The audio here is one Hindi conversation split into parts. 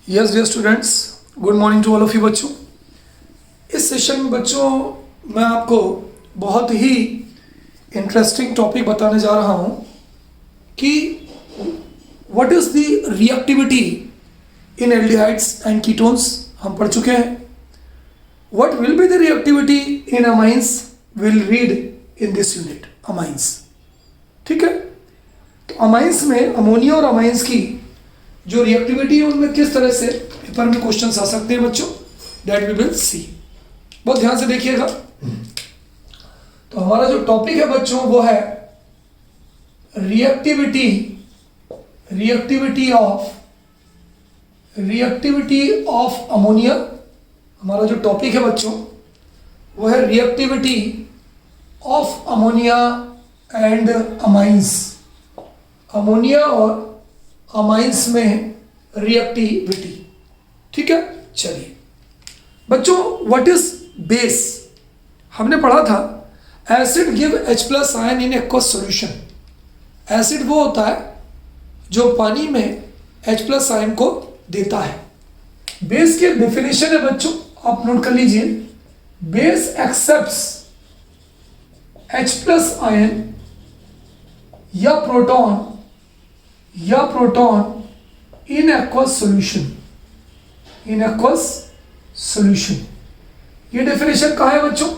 Yes dear students, good morning to all of you बच्चों। इस सेशन में बच्चों मैं आपको बहुत ही इंटरेस्टिंग टॉपिक बताने जा रहा हूँ कि what is the reactivity in aldehydes and ketones. हम पढ़ चुके हैं। What will be the reactivity in amines will read in this unit amines. ठीक है, तो अमाइंस में अमोनिया और अमाइंस की जो रिएक्टिविटी है उनमें किस तरह से पेपर में क्वेश्चंस आ सकते हैं बच्चों, दैट वी विल सी। बहुत ध्यान से देखिएगा। तो हमारा जो टॉपिक है बच्चों वो है रिएक्टिविटी ऑफ अमोनिया। हमारा जो टॉपिक है बच्चों वो है reactivity of ammonia and amines. Ammonia और अमाइंस में रिएक्टिविटी। ठीक है, चलिए बच्चों, व्हाट इज बेस। हमने पढ़ा था एसिड गिव H+ आयन इन एक्वस सॉल्यूशन। एसिड वो होता है जो पानी में H+ आयन को देता है। बेस की डेफिनेशन है बच्चों, आप नोट कर लीजिए। बेस एक्सेप्ट्स H+ आयन या प्रोटॉन इन एक्वस सॉल्यूशन। ये डेफिनेशन कहाँ है बच्चों?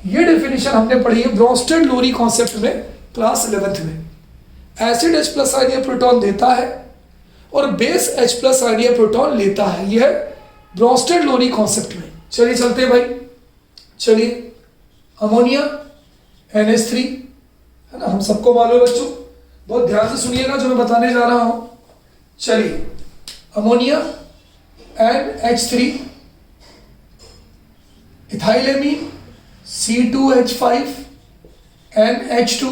ये डेफिनेशन हमने पढ़ी है ब्रोंस्टेड लोरी कॉन्सेप्ट में क्लास 11th में। एसिड H+ आयन या प्रोटॉन देता है और बेस H+ आयन या प्रोटॉन लेता है। यह है ब्रोंस्टेड लोरी कॉन्सेप्ट में। चलिए चलते हैं भाई। चलिए, अमोनिया NH3 है ना, हम सबको मालूम है बच्चों। बहुत ध्यान से सुनिएगा जो मैं बताने जा रहा हूं। चलिए, ammonia NH3, इथाइलेमीन C2H5 NH2,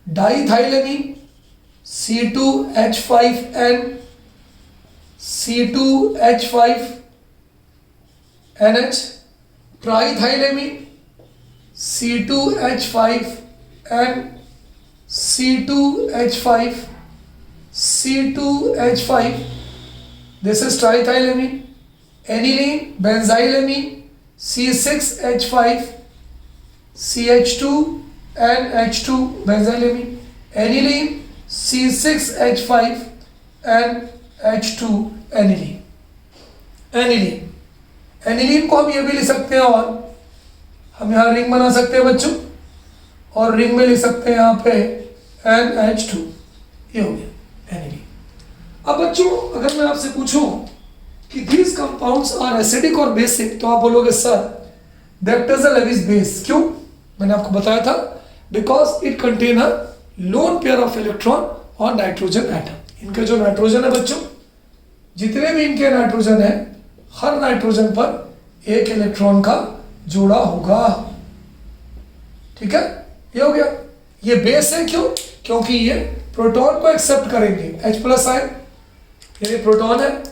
डाइथाइलेमीन C2H5N C2H5NH, ट्राइथाइलेमीन C2H5N C2H5, this is triethylamine. Aniline, benzylamine C6H5 CH2 and H2, benzylamine. Aniline C6H5 and H2, aniline को हम ये भी लिख सकते हैं, और हम यहाँ रिंग बना सकते हैं बच्चों, और रिंग में लिख सकते हैं यहाँ पे NH2। ये हो गया एनिलीन। अब बच्चों अगर मैं आपसे पूछूं कि these compounds are acidic और basic, तो आप बोलोगे sir that is a Lewis base। क्यों? मैंने आपको बताया था because it contain a lone pair of electron और नाइट्रोजन एटम। इनके जो नाइट्रोजन है बच्चों, जितने भी इनके नाइट्रोजन है, हर नाइट्रोजन पर एक इलेक्ट्रॉन का जोड़ा होगा। ठीक है, ये हो गया। ये बेस है। क्यों? क्योंकि ये प्रोटॉन को एक्सेप्ट करेंगे। H+ आयन ये प्रोटॉन है,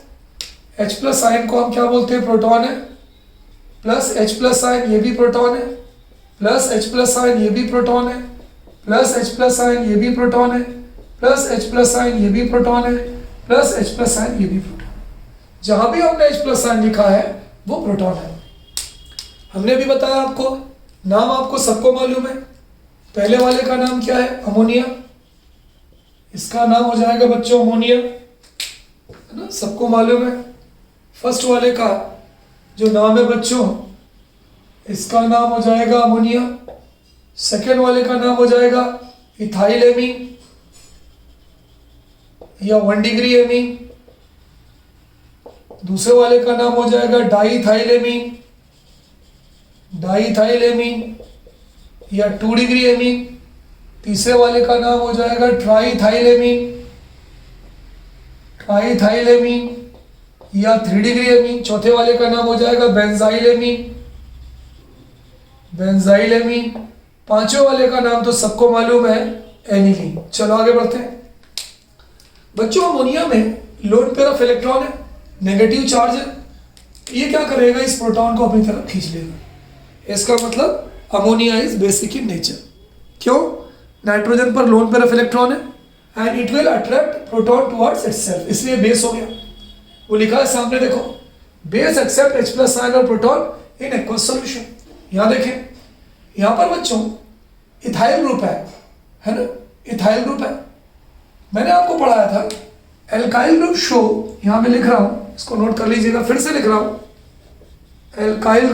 H+ आयन को हम क्या बोलते हैं? प्रोटॉन है। प्लस H+ आयन ये भी प्रोटॉन है, प्लस H+ आयन ये भी प्रोटॉन है, प्लस H+ आयन ये भी प्रोटॉन है, प्लस H+ आयन ये भी प्रोटॉन है, प्लस H+ आयन ये भी प्रोटॉन। जहां भी हमने H+ आयन लिखा है वो प्रोटॉन है। हमने भी बताया आपको, नाम आपको सबको मालूम है। पहले वाले का नाम क्या है? अमोनिया। इसका नाम हो जाएगा बच्चों अमोनिया, है ना, सबको मालूम है। फर्स्ट वाले का जो नाम है बच्चों, इसका नाम हो जाएगा अमोनिया। सेकेंड वाले का नाम हो जाएगा इथाइलेमीन या 1 डिग्री एमीन। दूसरे वाले का नाम हो जाएगा डाइथाइलेमीन या 2 डिग्री एमीन। तीसरे वाले का नाम हो जाएगा ट्राइथाइलेमीन या 3 डिग्री एमीन। चौथे वाले का नाम हो जाएगा बेंजाइलेमीन। पांचवें वाले का नाम तो सबको मालूम है, एनिलीन। चलो आगे बढ़ते हैं बच्चों। अमोनिया में लोन पेयर ऑफ इलेक्ट्रॉन है, नेगेटिव चार्ज है। ये क्या करेगा? इस प्रोटॉन को अपनी तरफ खींच लेगा। इसका मतलब ammonia is basic in nature. क्यों? नाइट्रोजन पर लोन पेयर ऑफ इलेक्ट्रॉन है and it will attract proton towards itself, इसलिए बेस हो गया। वो लिखा है सामने देखो, base accept H plus ion और प्रोटॉन इन एक्वस सॉल्यूशन। यहाँ देखें, यहाँ पर बच्चों इथाइल ग्रुप है ना, इथाइल ग्रुप है। मैंने आपको पढ़ाया था एल्काइल ग्रुप शो, यहाँ मैं लिख रहा हूँ, इसको नोट कर लीजिएगा, फिर से लिख रहा हूँ, alkyl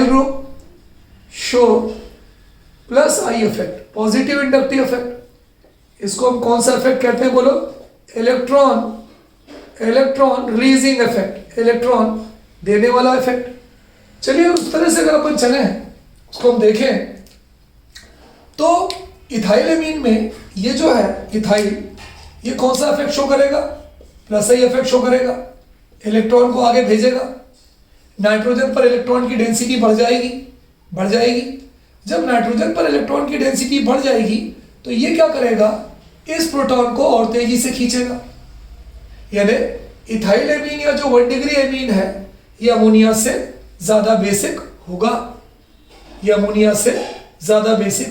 group show plus I effect, positive inductive effect. इसको हम कौन सा इफेक्ट कहते हैं बोलो? इलेक्ट्रॉन रिलीजिंग इफेक्ट, इलेक्ट्रॉन देने वाला इफेक्ट। चलिए उस तरह से अगर अपन चले उसको हम देखें तो इथाइलेमीन में ये जो है इथाइल, ये कौन सा इफेक्ट शो करेगा? प्लस आई इफेक्ट शो करेगा, इलेक्ट्रॉन को आगे भेजेगा। नाइट्रोजन पर इलेक्ट्रॉन की डेंसिटी बढ़ जाएगी। जब नाइट्रोजन पर इलेक्ट्रॉन की डेंसिटी बढ़ जाएगी तो ये क्या करेगा? इस प्रोटॉन को और तेजी से खींचेगा। यानी इथाइल एमीन या जो 1 डिग्री एमीन है ये अमोनिया से ज्यादा बेसिक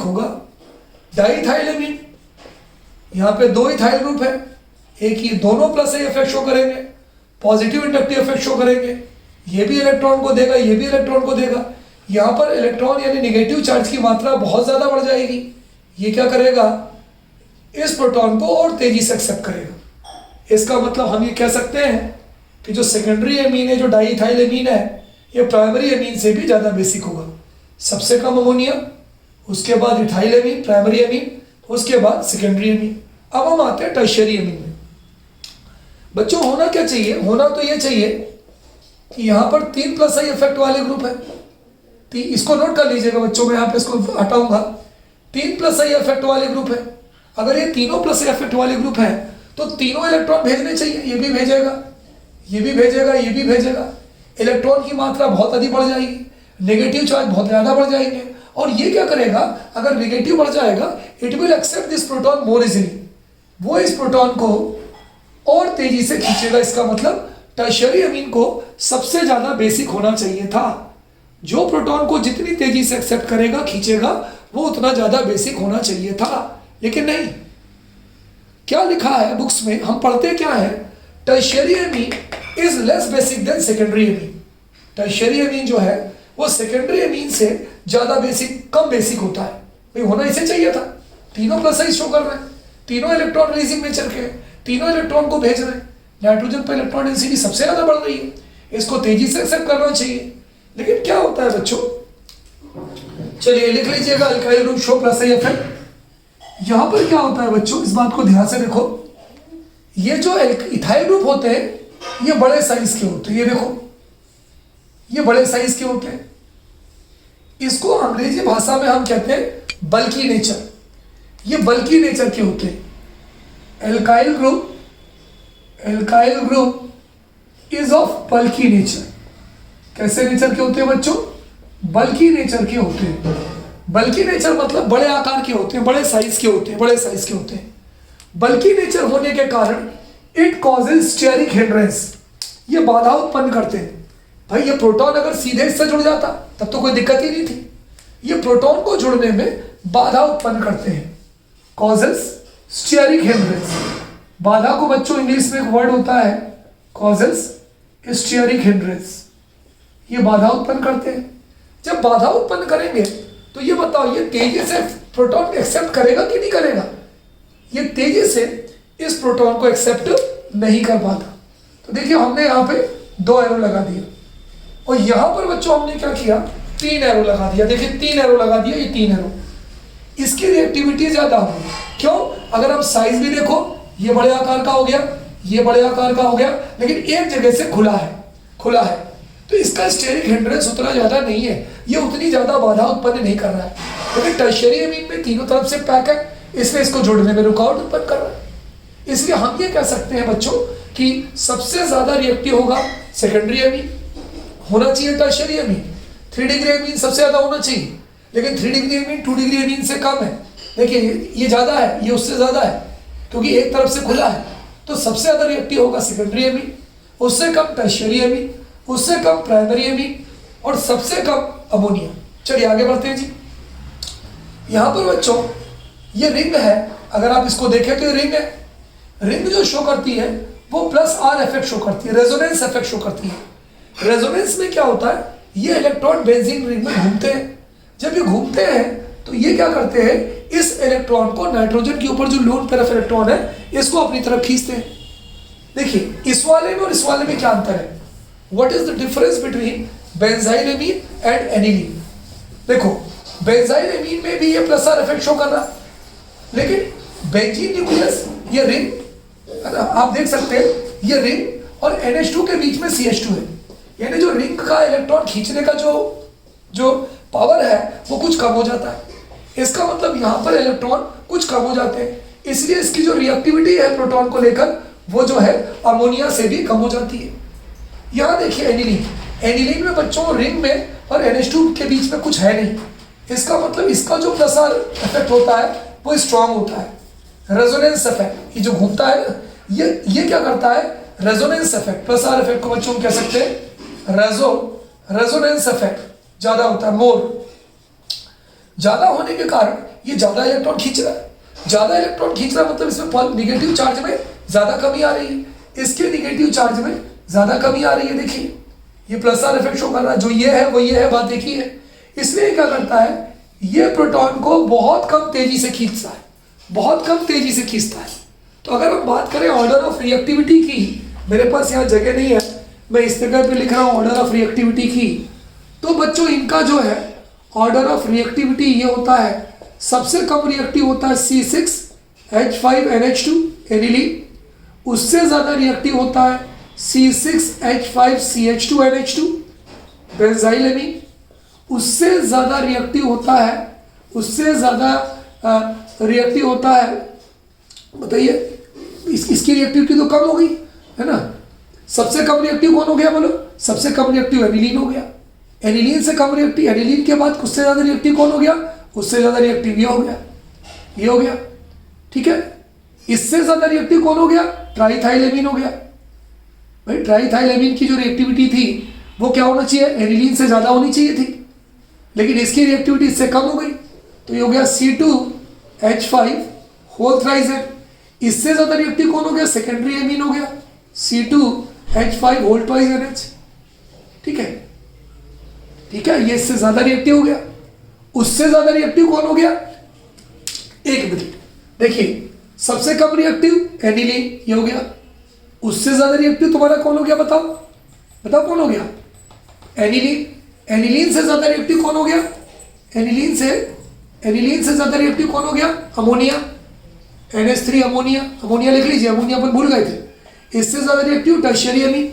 होगा, डाइथाइल एमीन, यहाँ पे 2 इथाइल ग्रुप है, एक ही दोनों प्लस ए इफेक्ट शो करेंगे, पॉजिटिव इंडक्टिव इफेक्ट शो करेंगे। ये भी इलेक्ट्रॉन को देगा, ये भी इलेक्ट्रॉन को देगा। यहाँ पर इलेक्ट्रॉन यानी नेगेटिव चार्ज की मात्रा बहुत ज़्यादा बढ़ जाएगी। ये क्या करेगा? इस प्रोटॉन को और तेजी से एक्सेप्ट करेगा। इसका मतलब हम ये कह सकते हैं कि जो सेकेंडरी एमीन है, जो डाइथाइल एमीन है, ये प्राइमरी एमीन से भी ज़्यादा बेसिक होगा। सबसे कम अमोनिया, उसके बाद इथाइल एमीन, प्राइमरी एमीन, उसके बाद सेकेंडरी एमीन। अब हम आते हैं टर्शियरी एमीन में। बच्चों होना क्या चाहिए? होना तो ये चाहिए कि यहाँ पर 3 प्लस आई इफेक्ट वाले ग्रुप है। इसको नोट कर लीजिएगा बच्चों, मैं यहाँ पे इसको हटाऊंगा। 3 प्लस आई इफेक्ट वाले ग्रुप है। अगर ये तीनों प्लस आई इफेक्ट वाले ग्रुप है तो तीनों इलेक्ट्रॉन भेजने चाहिए। ये भी भेजेगा, ये भी भेजेगा, ये भी भेजेगा। इलेक्ट्रॉन की मात्रा बहुत अधिक बढ़ जाएगी, नेगेटिव चार्ज बहुत ज़्यादा बढ़ जाएंगे। और ये क्या करेगा? अगर नेगेटिव बढ़ जाएगा, it will accept this proton more easily. वो इस प्रोटॉन को और तेजी से खींचेगा। इसका मतलब टर्शियरी एमीन को सबसे ज़्यादा बेसिक होना चाहिए था। जो प्रोटॉन को जितनी तेजी से एक्सेप्ट करेगा, खींचेगा, वो उतना ज़्यादा बेसिक होना चाहिए था। लेकिन नहीं, क्या लिखा है बुक्स में, हम पढ़ते क्या है? Tertiary amine is less basic than secondary amine. Tertiary amine जो है वो सेकेंडरी एमीन से ज़्यादा बेसिक, कम बेसिक होता है। भाई होना इसे चाहिए था। तीनों प्लस आई शो कर रहे हैं, तीनों इलेक्ट्रॉन रिलीजिंग नेचर के, तीनों इलेक्ट्रॉन को भेज रहे हैं। नाइट्रोजन पर इलेक्ट्रॉन डेंसिटी सबसे ज़्यादा बढ़ रही है, इसको तेजी से एक्सेप्ट करना चाहिए। लेकिन क्या होता है बच्चों? चलिए लिख लीजिएगा, alkyl group show plus I effect. यहां पर क्या होता है बच्चों, इस बात को ध्यान से देखो। ये जो इथाइल ग्रुप होते हैं ये बड़े साइज के होते हैं। ये देखो, ये बड़े साइज के होते हैं। इसको अंग्रेजी भाषा में हम कहते हैं बल्की नेचर। ये बल्की नेचर के होते हैं। Alkyl group is of bulky nature. कैसे नेचर के होते हैं बच्चों? बल्की नेचर के होते हैं। बल्की नेचर मतलब बड़े आकार के होते हैं, बड़े साइज के होते हैं। बल्की नेचर होने के कारण इट कॉजेज स्टेरिक हिंड्रेंस, ये बाधा उत्पन्न करते हैं। भाई ये प्रोटॉन अगर सीधे इससे जुड़ जाता तब तो कोई दिक्कत ही नहीं थी। ये प्रोटॉन को जुड़ने में बाधा उत्पन्न करते हैं, कॉजेज स्टेरिक हिंड्रेंस। बाधा को बच्चों इंग्लिश में एक वर्ड होता है कॉजेज स्टेरिक हिंड्रेंस। ये बाधा उत्पन्न करते हैं। जब बाधा उत्पन्न करेंगे तो ये बताओ, ये तेजी से प्रोटॉन एक्सेप्ट करेगा कि नहीं करेगा? ये तेजी से इस प्रोटॉन को एक्सेप्ट नहीं कर पाता। तो देखिए हमने यहाँ पे 2 एरो लगा दिया और यहाँ पर बच्चों हमने क्या किया? 3 एरो लगा दिया। देखिए 3 एरो लगा दिया, ये 3 एरो। इसकी रिएक्टिविटी ज्यादा होगी। क्यों? अगर आप साइज भी देखो, ये बड़े आकार का हो गया, ये बड़े आकार का हो गया, लेकिन एक जगह से खुला है। तो इसका स्टेरिक हिंड्रेंस उतना ज्यादा नहीं है, ये उतनी ज्यादा बाधा उत्पन्न नहीं कर रहा है। लेकिन टर्शियरी एमीन में तीनों तरफ से पैक है, इसलिए इसको जोड़ने में रुकावट उत्पन्न कर रहा है। इसलिए हम ये कह सकते हैं बच्चों कि सबसे ज्यादा रिएक्टिव होगा सेकेंडरी एमीन, होना चाहिए टर्शियरी एमीन। 3 डिग्री एमीन सबसे ज्यादा होना चाहिए, लेकिन 3 डिग्री एमीन 2 डिग्री एमीन से कम है। देखिए ये ज्यादा है, ये उससे ज्यादा है, क्योंकि एक तरफ से खुला है। तो सबसे ज्यादा रिएक्टिव होगा सेकेंडरी एमीन, उससे कम टर्शियरी एमीन, उससे कम प्राइमरी एमीन और सबसे कम अमोनिया। चलिए आगे बढ़ते हैं जी। यहाँ पर बच्चों ये रिंग है, अगर आप इसको देखें तो ये रिंग है। रिंग जो शो करती है वो प्लस आर इफेक्ट शो करती है, रेजोनेंस इफेक्ट शो करती है। रेजोनेंस में क्या होता है, ये इलेक्ट्रॉन बेंजीन रिंग में घूमते हैं। जब ये घूमते हैं तो ये क्या करते हैं, इस इलेक्ट्रॉन को नाइट्रोजन के ऊपर जो लोन पेयर ऑफ इलेक्ट्रॉन है इसको अपनी तरफ खींचते हैं। देखिए इस वाले में और इस वाले में क्या अंतर है, what is the difference between benzylamine and aniline. देखो बेंजाइलेमीन में भी ये प्लस आर इफेक्ट शो कर रहा है, लेकिन बेंजीन न्यूक्लियस ये रिंग, आप देख सकते हैं ये रिंग और NH2 के बीच में CH2 है, यानी जो रिंग का इलेक्ट्रॉन खींचने का जो पावर है वो कुछ कम हो जाता है। इसका मतलब यहाँ पर इलेक्ट्रॉन कुछ कम हो जाते हैं, इसलिए इसकी जो रिएक्टिविटी है प्रोटॉन को लेकर वो जो है अमोनिया से भी कम हो जाती है। यहाँ देखिए एनिलीन, एनिलीन में बच्चों रिंग में और NH2 के बीच में कुछ है नहीं, इसका मतलब इसका जो प्लस आर इफेक्ट होता है वो स्ट्रांग होता है। रेजोनेंस इफेक्ट, ये जो घूमता है ये क्या करता है, resonance effect, plus are effect को बच्चों कह सकते हैं रेजोनेंस इफेक्ट ज्यादा होता है, मोर ज्यादा होने के कारण ये ज्यादा इलेक्ट्रॉन खींच रहा है। ज्यादा इलेक्ट्रॉन खींच रहा है मतलब इसमें निगेटिव चार्ज में ज्यादा कमी आ रही है, इसके निगेटिव चार्ज में ज्यादा कमी आ रही है। देखिए ये प्लस आर इफेक्ट शो कर रहा है, जो ये है वो ये है, बात एक ही है। इसलिए क्या करता है, ये प्रोटॉन को बहुत कम तेजी से खींचता है, बहुत कम तेजी से खींचता है। तो अगर हम बात करें ऑर्डर ऑफ रिएक्टिविटी की, मेरे पास यहाँ जगह नहीं है, मैं इस जगह पे लिख रहा हूँ ऑर्डर ऑफ रिएक्टिविटी की, तो बच्चों इनका जो है ऑर्डर ऑफ रिएक्टिविटी ये होता है, सबसे कम रिएक्टिव होता है C6H5NH2 एनिलीन, उससे ज्यादा रिएक्टिव होता है C6H5CH2NH2 बेंजाइलेमीन, उससे ज्यादा रिएक्टिव होता है, उससे ज्यादा रिएक्टिव होता है, बताइए इसकी रिएक्टिविटी तो कम हो गई है ना। सबसे कम रिएक्टिव कौन हो गया बोलो, सबसे कम रिएक्टिव एनिलीन हो गया। एनिलीन से कम रिएक्टिव, एनिलीन के बाद उससे ज्यादा रिएक्टिव कौन हो गया, उससे ज्यादा रिएक्टिव ये हो गया, ये हो गया, ठीक है। इससे ज्यादा रिएक्टिव कौन हो गया, ट्राइथाइलेमीन हो गया। भाई ट्राइथाइलेमीन की जो रिएक्टिविटी थी वो क्या होना चाहिए, एनिलीन से ज्यादा होनी चाहिए थी, लेकिन इसकी रिएक्टिविटी इससे कम हो गई, तो ये हो गया C2H5 होल थ्राइस है। इससे ज्यादा रिएक्टिव कौन हो गया, सेकेंडरी एमीन हो गया C2H5 होल ट्वाइस NH, ठीक है, ठीक है, ये इससे ज्यादा रिएक्टिव हो गया। उससे ज्यादा रिएक्टिव कौन हो गया, एक मिनट देखिए, सबसे कम रिएक्टिव एनिलीन ये हो गया, उससे ज्यादा रिएक्टिव तुम्हारा कौन हो गया, बताओ बताओ कौन हो गया, एनिलीन। एनिलीन से ज्यादा रिएक्टिव कौन हो गया, एनिलीन से ज्यादा रिएक्टिव कौन हो गया, अमोनिया, NH3 अमोनिया, अमोनिया लिख लीजिए, अमोनिया अपन भूल गए थे। इससे ज्यादा रिएक्टिव टर्शियरी एमीन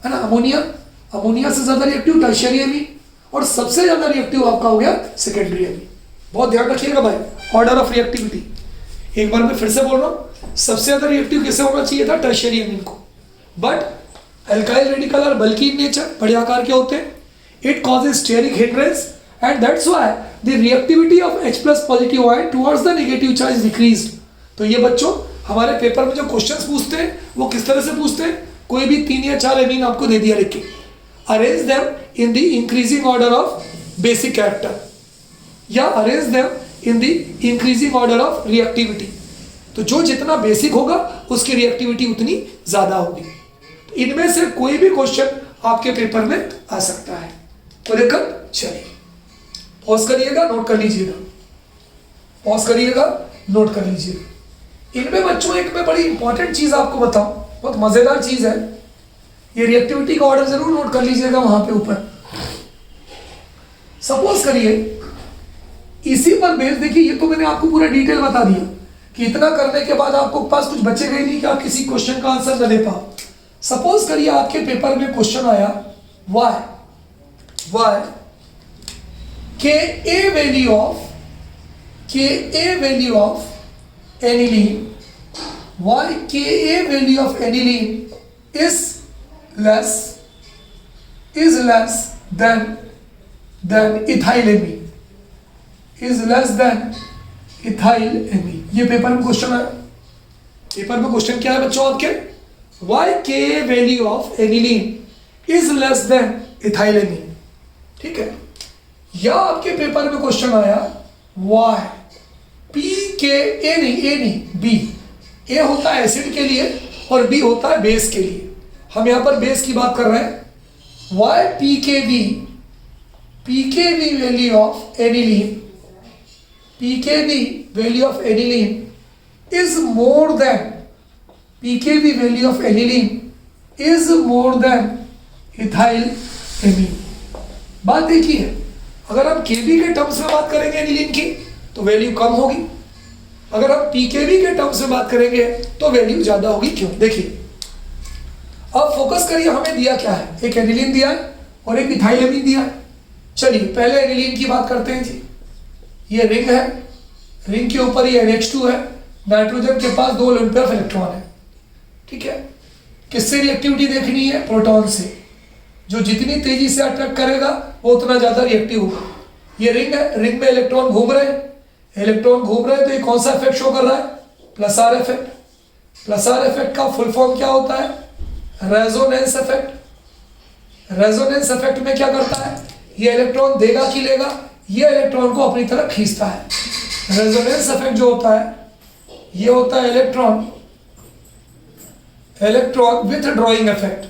है ना, अमोनिया, अमोनिया से ज्यादा रिएक्टिव टर्शियरी एमीन, और सबसे ज्यादा रिएक्टिव आपका हो गया सेकेंडरी एमीन। बहुत ध्यान रखिएगा भाई, ऑर्डर ऑफ रिएक्टिविटी एक बार मैं फिर से बोल रहा हूँ, सबसे ज्यादा रिएक्टिव किसे होना चाहिए था, टर्शियरी एमीन को, but alkyl radical are bulky in nature, बड़े आकार के होते हैं, it causes steric hindrance and that's why the reactivity of H+ positive ion towards the negative charge decreased. तो ये बच्चों हमारे पेपर में जो क्वेश्चंस पूछते हैं वो किस तरह से पूछते हैं, कोई भी 3 या 4 एमीन आपको दे दिया लिख के, arrange them in the increasing order of basic character, या arrange them in the increasing order of reactivity. तो जो जितना बेसिक होगा उसकी रिएक्टिविटी उतनी ज्यादा होगी। इनमें से कोई भी क्वेश्चन आपके पेपर में आ सकता है। तो देखकर चलिए पॉज करिएगा, नोट कर लीजिएगा, पॉज करिएगा, नोट कर लीजिएगा। इनमें बच्चों एक मैं बड़ी इंपॉर्टेंट चीज आपको बताऊं, बहुत मजेदार चीज है, ये रिएक्टिविटी का ऑर्डर जरूर नोट कर लीजिएगा वहां पे ऊपर। सपोज करिए इसी पर बेस, देखिए ये तो मैंने आपको पूरा डिटेल बता दिया कि इतना करने के बाद आपको पास कुछ बचेगा ही नहीं कि आप किसी क्वेश्चन का आंसर न दे पाओ। सपोज करिए आपके पेपर में क्वेश्चन आया why K a value of aniline, why Ka value of aniline is less than ethylamine, is less than ethylamine। ये पेपर में क्वेश्चन है, पेपर में क्वेश्चन क्या है बच्चों आपके, why Ka value of aniline is less than ethylamine, ठीक है। या आपके पेपर में क्वेश्चन आया why P के ए नहीं बी, ए होता है एसिड के लिए और B होता है बेस के लिए। हम यहाँ पर बेस की बात कर रहे हैं। Why pKb value of aniline, pKb value of aniline is more than, pKb value of aniline is more than ethylamine। बात देखिए, अगर हम Kb के टर्म्स में बात करेंगे एनिलीन की तो वैल्यू कम होगी, अगर हम Pkb के टर्म्स में बात करेंगे तो वैल्यू ज्यादा होगी। क्यों? देखिए, अब फोकस करिए, हमें दिया क्या है, एक एनिलीन दिया है और एक इथाइलेमीन दिया है। चलिए पहले एनिलीन की बात करते हैं जी। ये रिंग है, रिंग के ऊपर ये NH2 है, नाइट्रोजन के पास 2 लोन पेयर ऑफ इलेक्ट्रॉन है, ठीक है। किससे रिएक्टिविटी देखनी है? प्रोटॉन से। जो जितनी तेजी से अट्रैक्ट करेगा वो उतना ज्यादा रिएक्टिव होगा। ये रिंग है, रिंग में इलेक्ट्रॉन घूम रहे हैं, इलेक्ट्रॉन घूम रहे हैं तो ये कौन सा इफेक्ट शो कर रहा है? Plus are effect. Plus are effect का फुल फॉर्म क्या होता है? Resonance effect. रेजोनेंस इफेक्ट में क्या करता है? ये इलेक्ट्रॉन देगा कि लेगा? ये इलेक्ट्रॉन को अपनी तरफ खींचता है। रेजोनेंस इफेक्ट जो होता है ये होता है इलेक्ट्रॉन विथड्रॉइंग इफेक्ट।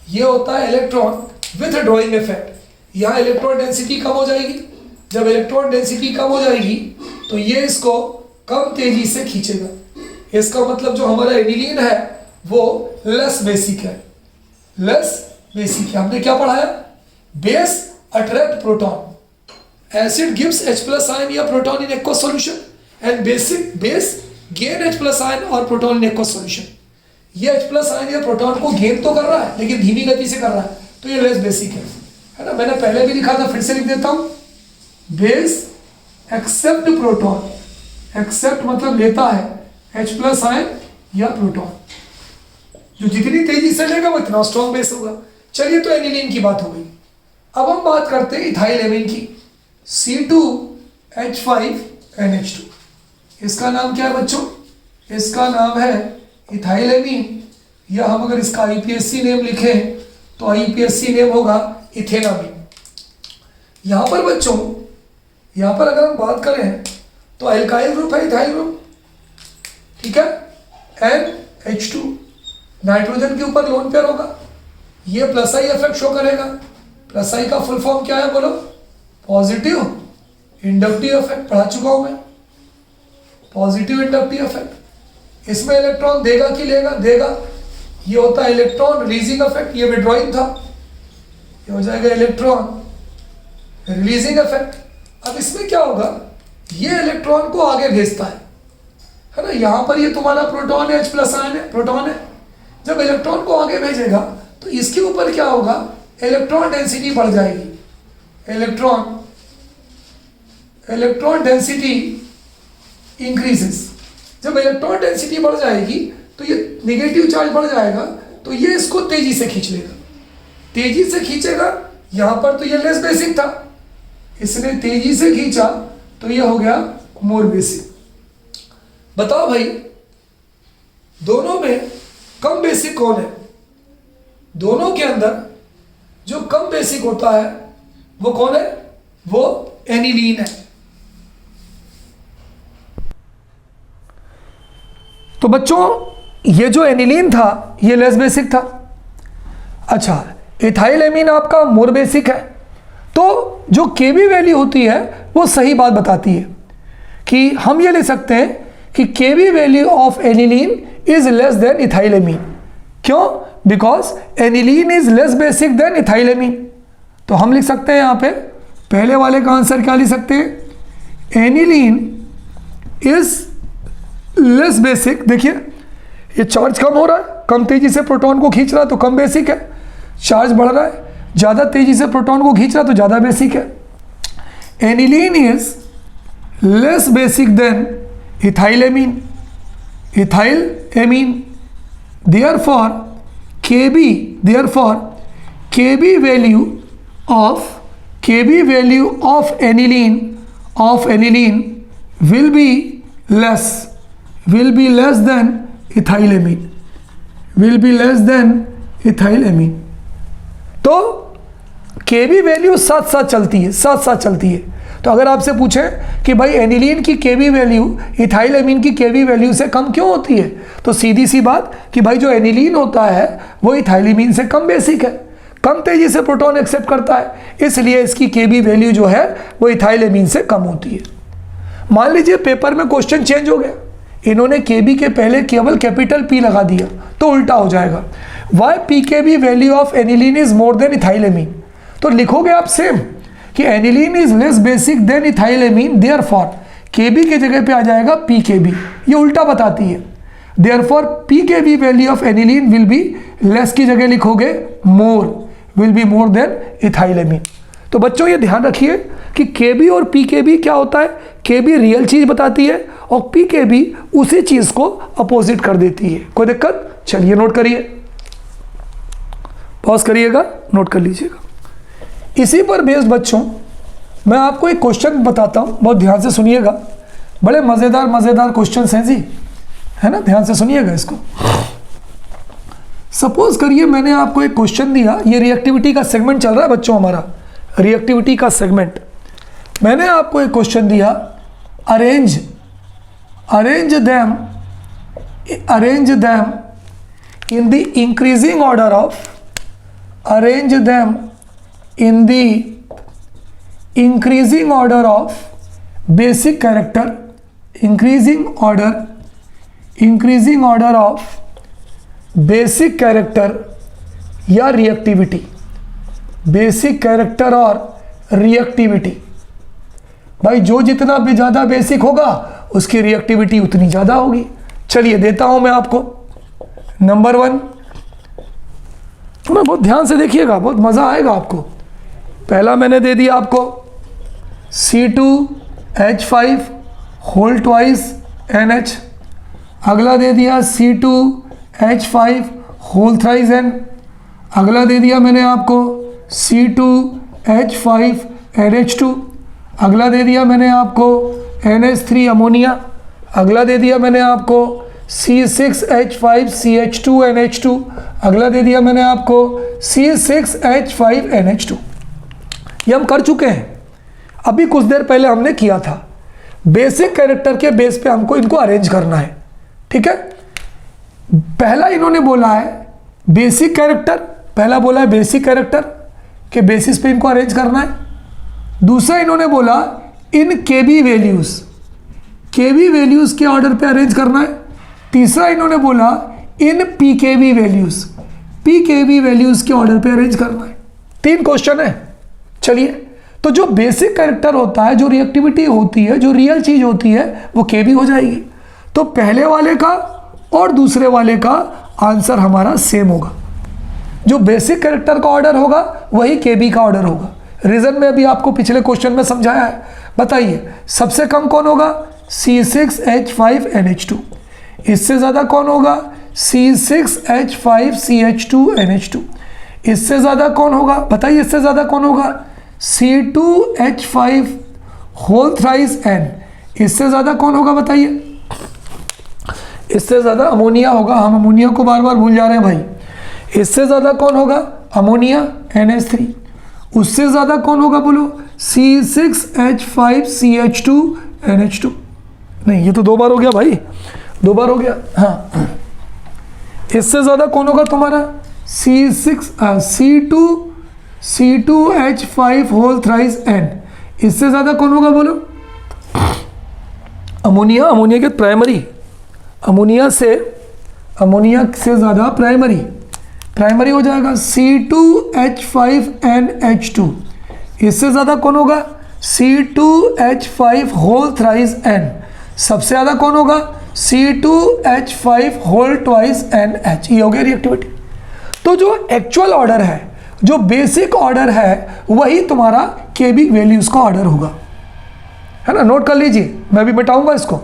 ये होता है इलेक्ट्रॉन विथड्रॉइंग इफेक्ट। यहाँ इलेक्ट्रॉन डेंसिटी कम हो जाएगी, जब इलेक्ट्रॉन डेंसिटी कम हो जाएगी तो ये इसको कम तेजी से खींचेगा। इसका मतलब जो हमारा एनिलीन है वो लेस बेसिक है, लेस बेसिक है। हमने क्या पढ़ाया? Base attract proton, acid gives H+ ion या proton in aqueous solution and base gain H+ ion और प्रोटॉन इन एक्वस सॉल्यूशन। ये H+ आयन या प्रोटॉन को गेन तो कर रहा है लेकिन धीमी गति से कर रहा है, तो ये लेस बेसिक है ना। मैंने पहले भी लिखा था, फिर से लिख देता हूं। बेस एक्सेप्ट प्रोटॉन, एक्सेप्ट मतलब लेता है H+ आयन या प्रोटॉन। जो जितनी तेजी से लेगा वो इतना स्ट्रॉन्ग बेस होगा। चलिए, तो एनिलीन की बात हो गई। अब हम बात करते हैं इथाइलेमीन की। C2H5NH2, इसका नाम क्या है बच्चों? इसका नाम है इथाइलेमीन, या हम अगर इसका IPSC नेम लिखें तो IPSC नेम होगा इथेनामीन। यहां पर बच्चों, यहां पर अगर हम बात करें तो एल्काइल ग्रुप है इथाइल ग्रुप, ठीक है। NH2 नाइट्रोजन के ऊपर लोन पेयर होगा, ये प्लस आई इफेक्ट शो करेगा। प्लस आई का फुल फॉर्म क्या है बोलो? पॉजिटिव इंडक्टिव इफेक्ट, पढ़ा चुका हूं मैं, पॉजिटिव इंडक्टिव इफेक्ट। इसमें इलेक्ट्रॉन देगा कि लेगा? देगा। ये होता है इलेक्ट्रॉन रिलीजिंग इफेक्ट, ये विड्रॉइंग था, ये हो जाएगा इलेक्ट्रॉन रिलीजिंग इफेक्ट। अब इसमें क्या होगा? ये इलेक्ट्रॉन को आगे भेजता है ना। यहां पर ये तुम्हारा प्रोटॉन है, H+ आयन है, प्रोटॉन है। जब इलेक्ट्रॉन को आगे भेजेगा तो इसके ऊपर क्या होगा? इलेक्ट्रॉन डेंसिटी बढ़ जाएगी, इलेक्ट्रॉन डेंसिटी इंक्रीजेस। जब इलेक्ट्रॉन डेंसिटी बढ़ जाएगी तो ये नेगेटिव चार्ज बढ़ जाएगा, तो ये इसको तेजी से खींच लेगा, तेजी से खींचेगा। यहां पर तो ये लेस बेसिक था, इसने तेजी से खींचा तो ये हो गया मोर बेसिक। बताओ भाई, दोनों में कम बेसिक कौन है? दोनों के अंदर जो कम बेसिक होता है वो कौन है? वो एनिलीन है। तो बच्चों, ये जो एनिलीन था ये लेस बेसिक था। अच्छा, इथाइलेमीन आपका मोर बेसिक है। तो जो Kb वैल्यू होती है वो सही बात बताती है कि हम ये ले सकते हैं कि Kb value of aniline is less than ethylamine. क्यों? Because aniline is less basic than ethylamine. तो हम लिख सकते हैं यहाँ पे पहले वाले का आंसर क्या लिख सकते हैं? Aniline is less basic. देखिए, ये चार्ज कम हो रहा है, कम तेजी से प्रोटॉन को खींच रहा है तो कम बेसिक है। चार्ज बढ़ रहा है, ज़्यादा तेजी से प्रोटॉन को खींच रहा है तो ज़्यादा बेसिक है। Aniline is less basic than ethylamine, ethylamine. Therefore, Kb value of aniline will be less than ethylamine, तो Kb वैल्यू साथ साथ चलती है। तो अगर आपसे पूछे कि भाई एनिलीन की केबी वैल्यू इथाइलेमीन की केबी वैल्यू से कम क्यों होती है, तो सीधी सी बात कि भाई जो एनिलीन होता है वो इथाइलेमीन से कम बेसिक है, कम तेजी से प्रोटॉन एक्सेप्ट करता है, इसलिए इसकी केबी वैल्यू जो है वो इथाइलेमीन से कम होती है। मान लीजिए पेपर में क्वेश्चन चेंज हो गया, इन्होंने केबी के पहले केवल कैपिटल पी लगा दिया, तो उल्टा हो जाएगा। Why p Kb value of aniline is more than ethylamine, तो लिखोगे आप सेम कि aniline is less basic than ethylamine, therefore Kb के जगह पे आ जाएगा पी केबी, ये उल्टा बताती है। Therefore P Kb value of aniline will be less की जगह लिखोगे मोर, will be more than ethylamine. तो बच्चों ये ध्यान रखिए कि केबी और पी केबी क्या होता है, केबी रियल चीज बताती है और पी केबी उसी चीज को अपोजिट कर देती है। कोई दिक्कत? चलिए नोट करिए, पॉज करिएगा, नोट कर लीजिएगा। इसी पर बेस्ड बच्चों मैं आपको एक क्वेश्चन बताता हूँ, बहुत ध्यान से सुनिएगा, बड़े मज़ेदार क्वेश्चन हैं जी, है ना, ध्यान से सुनिएगा इसको। सपोज करिए मैंने आपको एक क्वेश्चन दिया, ये रिएक्टिविटी का सेगमेंट चल रहा है बच्चों हमारा, रिएक्टिविटी का सेगमेंट। मैंने आपको एक क्वेश्चन दिया, arrange them in the increasing order of, arrange them in the increasing order of basic character, increasing order of basic character या reactivity, basic character और reactivity। भाई जो जितना भी ज़्यादा बेसिक होगा उसकी रिएक्टिविटी उतनी ज़्यादा होगी। चलिए देता हूँ मैं आपको। नंबर 1, मैं बहुत ध्यान से देखिएगा, बहुत मज़ा आएगा आपको। पहला मैंने दे दिया आपको C2H5 होल ट्वाइस NH, अगला दे दिया C2H5 होल थ्राइस N, अगला दे दिया मैंने आपको C2H5 NH2, अगला दे दिया मैंने आपको NH3 अमोनिया, अगला दे दिया मैंने आपको C6H5 CH2 NH2, अगला दे दिया मैंने आपको C6H5 NH2। ये हम कर चुके हैं, अभी कुछ देर पहले हमने किया था। बेसिक कैरेक्टर के बेस पे हमको इनको अरेंज करना है, ठीक है। पहला इन्होंने बोला है बेसिक कैरेक्टर, पहला बोला है बेसिक कैरेक्टर के बेसिस पे इनको अरेंज करना है। दूसरा इन्होंने बोला इन केबी वैल्यूज के ऑर्डर पे अरेंज करना है। तीसरा इन्होंने बोला इन पीकेवी वैल्यूज के ऑर्डर पे अरेंज करना है। 3 क्वेश्चन है। चलिए, तो जो बेसिक कैरेक्टर होता है, जो रिएक्टिविटी होती है, जो रियल चीज होती है, वो केबी हो जाएगी। तो पहले वाले का और दूसरे वाले का आंसर हमारा सेम होगा। जो बेसिक कैरेक्टर का ऑर्डर होगा वही केबी का ऑर्डर होगा। रीजन में अभी आपको पिछले क्वेश्चन में समझाया है। बताइए सबसे कम कौन होगा? C6H5 NH2। इससे ज़्यादा कौन होगा? C6H5 CH2 NH2। इससे ज़्यादा कौन होगा? बताइए इससे ज़्यादा कौन होगा? C2H5 whole thrice N। इससे ज़्यादा कौन होगा बताइए? इससे ज़्यादा अमोनिया होगा। हम अमोनिया को बार बार भूल जा रहे हैं भाई। इससे ज़्यादा कौन होगा? Ammonia NH3। उससे ज़्यादा कौन होगा बोलो? C6H5 CH2 NH2। नहीं, ये तो 2 बार हो गया भाई, 2 बार हो गया। हाँ, इससे ज़्यादा कौन होगा तुम्हारा? C2H5 whole thrice N। इससे ज़्यादा कौन होगा बोलो? अमोनिया। अमोनिया के प्राइमरी, अमोनिया से ज़्यादा प्राइमरी हो जाएगा C2H5NH2। इससे ज़्यादा कौन होगा? C2H5 whole thrice N। सबसे ज़्यादा कौन होगा? C2H5 whole twice NH। ये हो गया रिएक्टिविटी। तो जो एक्चुअल ऑर्डर है, जो बेसिक ऑर्डर है, वही तुम्हारा केबी वैल्यूज का ऑर्डर होगा, है ना। नोट कर लीजिए, मैं भी मिटाऊंगा इसको।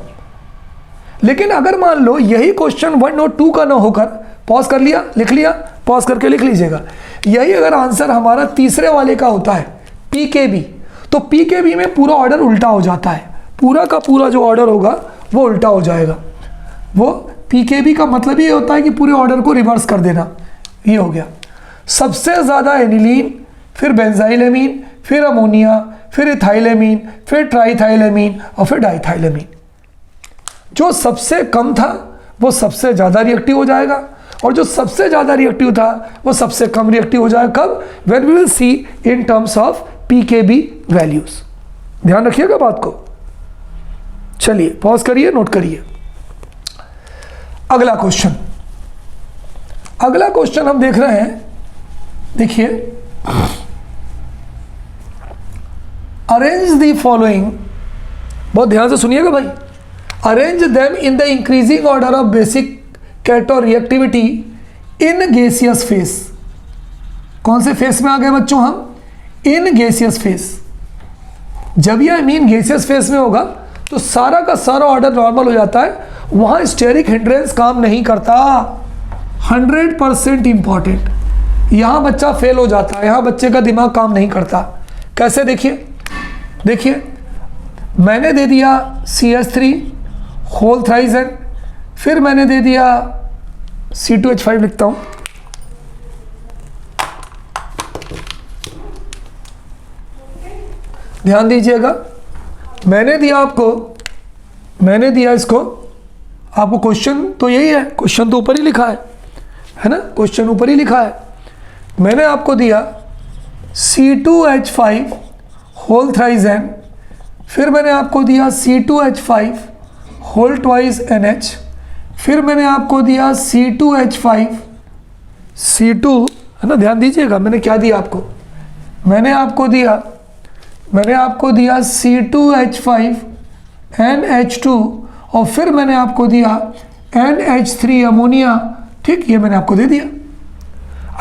लेकिन अगर मान लो यही क्वेश्चन 1 और 2 का ना होकर, पॉज कर लिया, लिख लिया, पॉज करके लिख लीजिएगा, यही अगर आंसर हमारा तीसरे वाले का होता है पीकेबी, तो पीकेबी में पूरा ऑर्डर उल्टा हो जाता है। पूरा का पूरा जो ऑर्डर होगा वो उल्टा हो जाएगा। वो पीकेबी का मतलब ये होता है कि पूरे ऑर्डर को रिवर्स कर देना। ये हो गया सबसे ज़्यादा एनिलीन, फिर बेंजाइलेमीन, फिर अमोनिया, फिर इथाइलेमीन, फिर ट्राइथाइलेमीन और फिर डाइथाइलेमीन। जो सबसे कम था वो सबसे ज़्यादा रिएक्टिव हो जाएगा और जो सबसे ज़्यादा रिएक्टिव था वो सबसे कम रिएक्टिव हो जाएगा। कब? When we will see in terms of pKb values. ध्यान रखिएगा बात को। चलिए पॉज करिए, नोट करिए। अगला क्वेश्चन, अगला क्वेश्चन हम देख रहे हैं, देखिए, अरेंज द फॉलोइंग, बहुत ध्यान से सुनिएगा भाई। Arrange them in the increasing order of basic कैटो रिएक्टिविटी इन गैसियस फेस। कौन से फेस में आ गए बच्चों हम? In gaseous phase. जब यह अमीन गैसियस फेस में होगा तो सारा का सारा ऑर्डर नॉर्मल हो जाता है, वहां स्टेरिक हिंड्रेंस काम नहीं करता। 100% इंपॉर्टेंट। यहां बच्चा फेल हो जाता है, यहां बच्चे का दिमाग काम नहीं करता। कैसे? देखिए, देखिए, मैंने दे दिया CH3 होल थ्राइस एन, फिर मैंने दे दिया C2H5, लिखता हूं, ध्यान दीजिएगा। मैंने दिया आपको, मैंने दिया इसको, आपको क्वेश्चन तो यही है, क्वेश्चन तो ऊपर ही लिखा है ना, क्वेश्चन ऊपर ही लिखा है। मैंने आपको दिया C2H5 होल थ्राइस एन, फिर मैंने आपको दिया C2H5 होल ट्वाइस NH, फिर मैंने आपको दिया C2H5 C2, है ना, ध्यान दीजिएगा। मैंने क्या दिया आपको? मैंने आपको दिया C2H5 NH2 और फिर मैंने आपको दिया NH3 अमोनिया। ठीक, ये मैंने आपको दे दिया।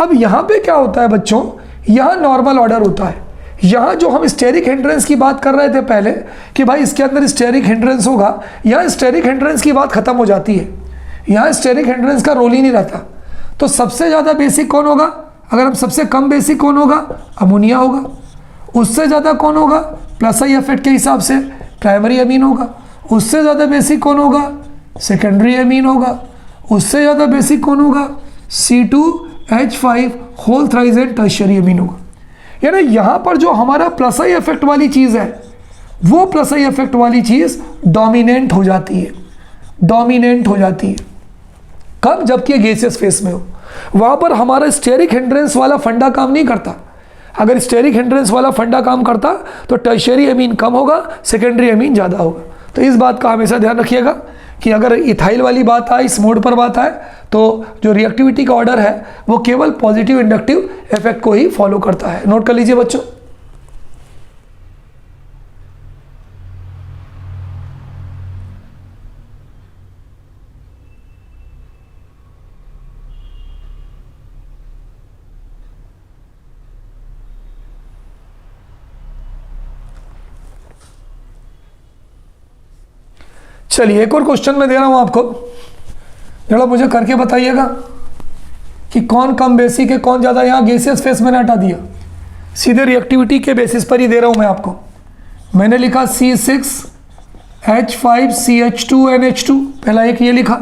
अब यहाँ पे क्या होता है बच्चों? यहाँ नॉर्मल ऑर्डर होता है। यहाँ जो हम स्टेरिक हिंड्रेंस की बात कर रहे थे पहले कि भाई इसके अंदर स्टेरिक हिंड्रेंस होगा, यहाँ स्टेरिक हिंड्रेंस की बात खत्म हो जाती है। यहाँ स्टेरिक हिंड्रेंस का रोल ही नहीं रहता। तो सबसे ज़्यादा बेसिक कौन होगा? अगर हम सबसे कम बेसिक कौन होगा? अमोनिया होगा। उससे ज़्यादा कौन होगा? प्लस आई इफेक्ट के हिसाब से प्राइमरी अमीन होगा। उससे ज़्यादा बेसिक कौन होगा? सेकेंडरी अमीन होगा। उससे ज़्यादा बेसिक कौन होगा? C2H5 whole thrice N tertiary amine होगा। यानी यहाँ पर जो हमारा प्लस आई इफेक्ट वाली चीज़ है, वो प्लस आई इफेक्ट वाली चीज़ डोमिनेंट हो जाती है, डोमिनेंट हो जाती है। कब? जबकि गैसियस फेस में हो। वहाँ पर हमारा स्टेरिक हिंड्रेंस वाला फंडा काम नहीं करता। अगर स्टेरिक हिंड्रेंस वाला फंडा काम करता तो टर्शियरी अमीन कम होगा, सेकेंडरी अमीन ज़्यादा होगा। तो इस बात का हमेशा ध्यान रखिएगा कि अगर इथाइल वाली बात आए, इस मोड पर बात आए, तो जो रिएक्टिविटी का ऑर्डर है वो केवल पॉजिटिव इंडक्टिव इफेक्ट को ही फॉलो करता है। नोट कर लीजिए बच्चों। चलिए एक और क्वेश्चन मैं दे रहा हूं आपको, जरा मुझे करके बताइएगा कि कौन कम बेसिक है, कौन ज़्यादा। यहाँ गैसियस फेस मैंने हटा दिया, सीधे रिएक्टिविटी के बेसिस पर ही दे रहा हूं मैं आपको। मैंने लिखा C6H5CH2NH2, पहला एक ये लिखा,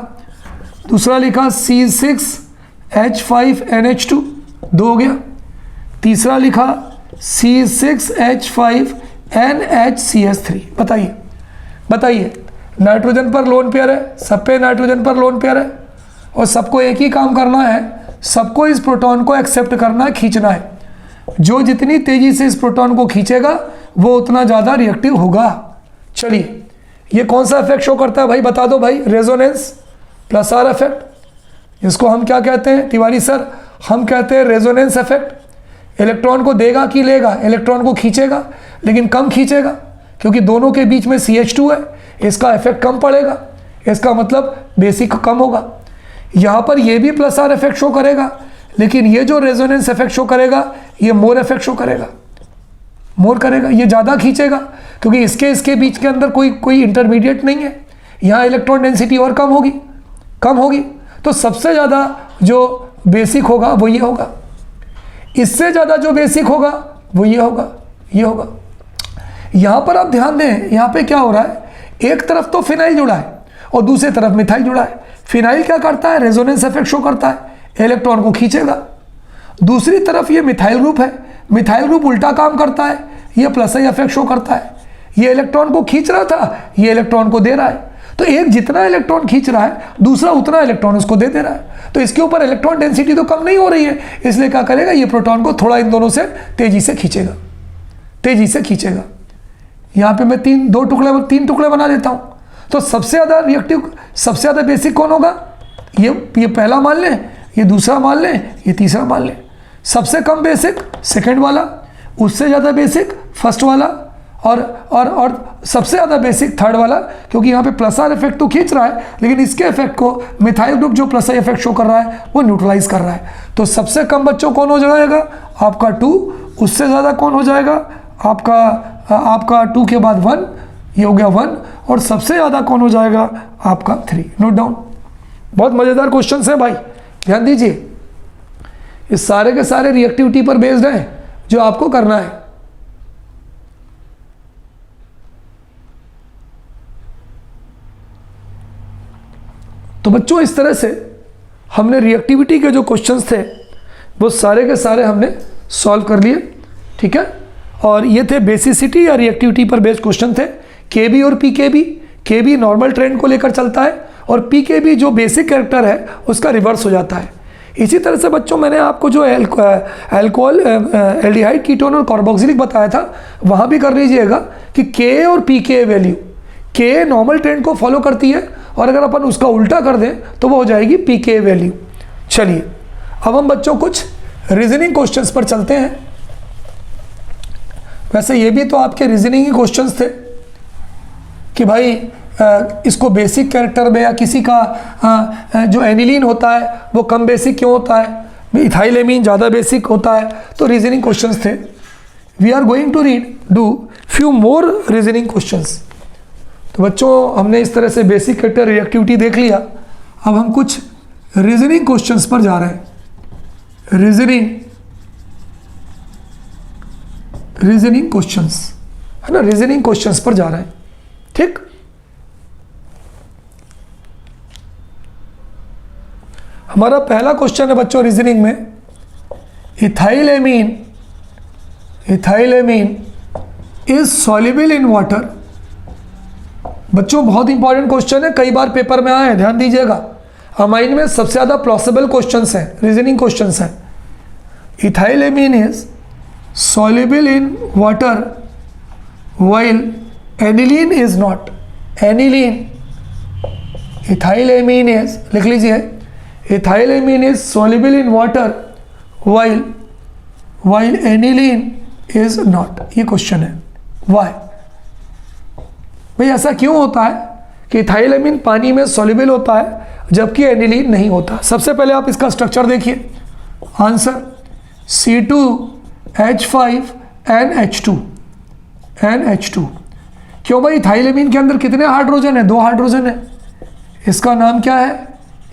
दूसरा लिखा C6H5NH2, 2 हो गया। तीसरा लिखा C6H5NHCH3। बताइए, बताइए, नाइट्रोजन पर लोन पेयर है, सब पे नाइट्रोजन पर लोन पेयर है और सबको एक ही काम करना है, सबको इस प्रोटॉन को एक्सेप्ट करना है, खींचना है। जो जितनी तेजी से इस प्रोटॉन को खींचेगा वो उतना ज़्यादा रिएक्टिव होगा। चलिए, ये कौन सा इफेक्ट शो करता है भाई? बता दो भाई। Resonance plus are effect. इसको हम क्या कहते हैं तिवारी सर? हम कहते हैं रेजोनेंस इफेक्ट। इलेक्ट्रॉन को देगा कि लेगा? इलेक्ट्रॉन को खींचेगा, लेकिन कम खींचेगा क्योंकि दोनों के बीच में CH2 है, इसका इफेक्ट कम पड़ेगा। इसका मतलब बेसिक कम होगा। यहाँ पर ये भी प्लस आर इफेक्ट शो करेगा, लेकिन ये जो रेजोनेंस इफेक्ट शो करेगा ये मोर इफेक्ट शो करेगा, मोर करेगा। ये ज़्यादा खींचेगा क्योंकि इसके बीच के अंदर कोई इंटरमीडिएट नहीं है। यहाँ इलेक्ट्रॉन डेंसिटी और कम होगी, कम होगी। तो सबसे ज़्यादा जो बेसिक होगा वो ये होगा, इससे ज़्यादा जो बेसिक होगा वो ये होगा, ये होगा। यहाँ पर आप ध्यान दें, यहाँ पे क्या हो रहा है? एक तरफ तो फिनाइल जुड़ा है और दूसरी तरफ मिथाइल जुड़ा है। फिनाइल क्या करता है? रेजोनेंस इफेक्ट शो करता है, इलेक्ट्रॉन को खींचेगा। दूसरी तरफ ये मिथाइल ग्रुप है, मिथाइल ग्रुप उल्टा काम करता है, ये प्लस आई इफेक्ट शो करता है। ये इलेक्ट्रॉन को खींच रहा था, ये इलेक्ट्रॉन को दे रहा है। तो एक जितना इलेक्ट्रॉन खींच रहा है, दूसरा उतना इलेक्ट्रॉन उसको दे रहा है। तो इसके ऊपर इलेक्ट्रॉन डेंसिटी तो कम नहीं हो रही है, इसलिए क्या करेगा, ये प्रोटॉन को थोड़ा इन दोनों से तेजी से खींचेगा, तेजी से खींचेगा। यहाँ पे मैं तीन टुकड़े बना देता हूँ। तो सबसे ज़्यादा रिएक्टिव, सबसे ज़्यादा बेसिक कौन होगा, ये पहला मान लें, ये दूसरा मान लें, ये तीसरा मान लें। सबसे कम बेसिक सेकंड वाला, उससे ज़्यादा बेसिक फर्स्ट वाला, और सबसे ज़्यादा बेसिक थर्ड वाला, क्योंकि यहाँ पे प्लस आर इफेक्ट तो खींच रहा है, लेकिन इसके इफेक्ट को मिथाइल ग्रुप जो प्लस आई इफेक्ट शो कर रहा है वो न्यूट्रलाइज कर रहा है। तो सबसे कम बच्चों कौन हो जाएगा, आपका 2, उससे ज़्यादा कौन हो जाएगा, आपका 2 के बाद 1, ये हो गया 1, और सबसे ज़्यादा कौन हो जाएगा, आपका 3। Note down. बहुत मज़ेदार क्वेश्चन है भाई, ध्यान दीजिए। ये सारे के सारे रिएक्टिविटी पर बेस्ड हैं जो आपको करना है। तो बच्चों इस तरह से हमने रिएक्टिविटी के जो क्वेश्चंस थे वो सारे के सारे हमने सॉल्व कर लिए, ठीक है। और ये थे बेसिसिटी या रिएक्टिविटी पर बेस्ड क्वेश्चन थे। केबी और पीकेबी, केबी नॉर्मल ट्रेंड को लेकर चलता है और पीकेबी जो बेसिक कैरेक्टर है उसका रिवर्स हो जाता है। इसी तरह से बच्चों मैंने आपको जो एल्कोहल, एल्डिहाइड, कीटोन और कार्बोक्सिलिक बताया था, वहाँ भी कर लीजिएगा कि के और पीके वैल्यू, के नॉर्मल ट्रेंड को फॉलो करती है और अगर अपन उसका उल्टा कर दें तो वो हो जाएगी पीके वैल्यू। चलिए अब हम बच्चों कुछ रीजनिंग क्वेश्चंस पर चलते हैं। वैसे ये भी तो आपके रीजनिंग ही क्वेश्चंस थे कि भाई इसको बेसिक कैरेक्टर में, या किसी का जो एनिलीन होता है वो कम बेसिक क्यों होता है, इथाइलेमीन ज़्यादा बेसिक होता है। तो रीजनिंग क्वेश्चंस थे। We are going to do few more reasoning questions. तो बच्चों हमने इस तरह से बेसिक कैरेक्टर, रिएक्टिविटी देख लिया। अब हम कुछ रीजनिंग क्वेश्चंस पर जा रहे हैं। रीजनिंग क्वेश्चंस है ना, रीजनिंग क्वेश्चंस पर जा रहे हैं, ठीक। हमारा पहला क्वेश्चन है बच्चों रीजनिंग में, इथाइलेमीन इज सॉल्युबल इन वाटर। बच्चों बहुत इंपॉर्टेंट क्वेश्चन है, कई बार पेपर में आए हैं, ध्यान दीजिएगा। अमाइन में सबसे ज़्यादा प्लॉसिबल क्वेश्चंस हैं, रीजनिंग क्वेश्चंस हैं। इथाइलेमीन is soluble in water while aniline is not. Aniline, ethylamine is, लिख लीजिए, ethylamine is soluble in water while aniline is not. ये क्वेश्चन है, why? भाई ऐसा क्यों होता है कि इथाइलेमीन पानी में soluble होता है जबकि एनिलीन नहीं होता। सबसे पहले आप इसका स्ट्रक्चर देखिए। Answer C2H5NH2। क्यों भाई, इथाइलेमीन के अंदर कितने हाइड्रोजन है, 2 हाइड्रोजन है, इसका नाम क्या है,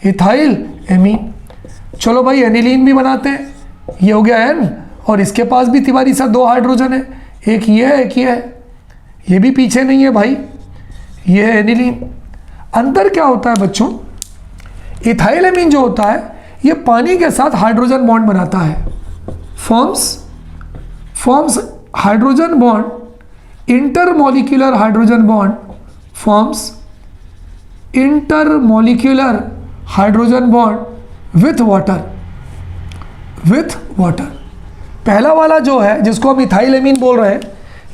इथाइल एमीन। चलो भाई एनिलीन भी बनाते हैं, ये हो गया N, और इसके पास भी तिवारी सर 2 हाइड्रोजन है, एक ये है एक ये है, ये भी पीछे नहीं है भाई, ये है एनिलीन। अंतर क्या होता है बच्चों, इथाइलेमीन जो होता है ये पानी के साथ हाइड्रोजन बॉन्ड बनाता है, forms hydrogen bond, intermolecular hydrogen bond, forms intermolecular hydrogen bond with water. पहला वाला जो है जिसको हम इथाइलेमीन बोल रहे हैं,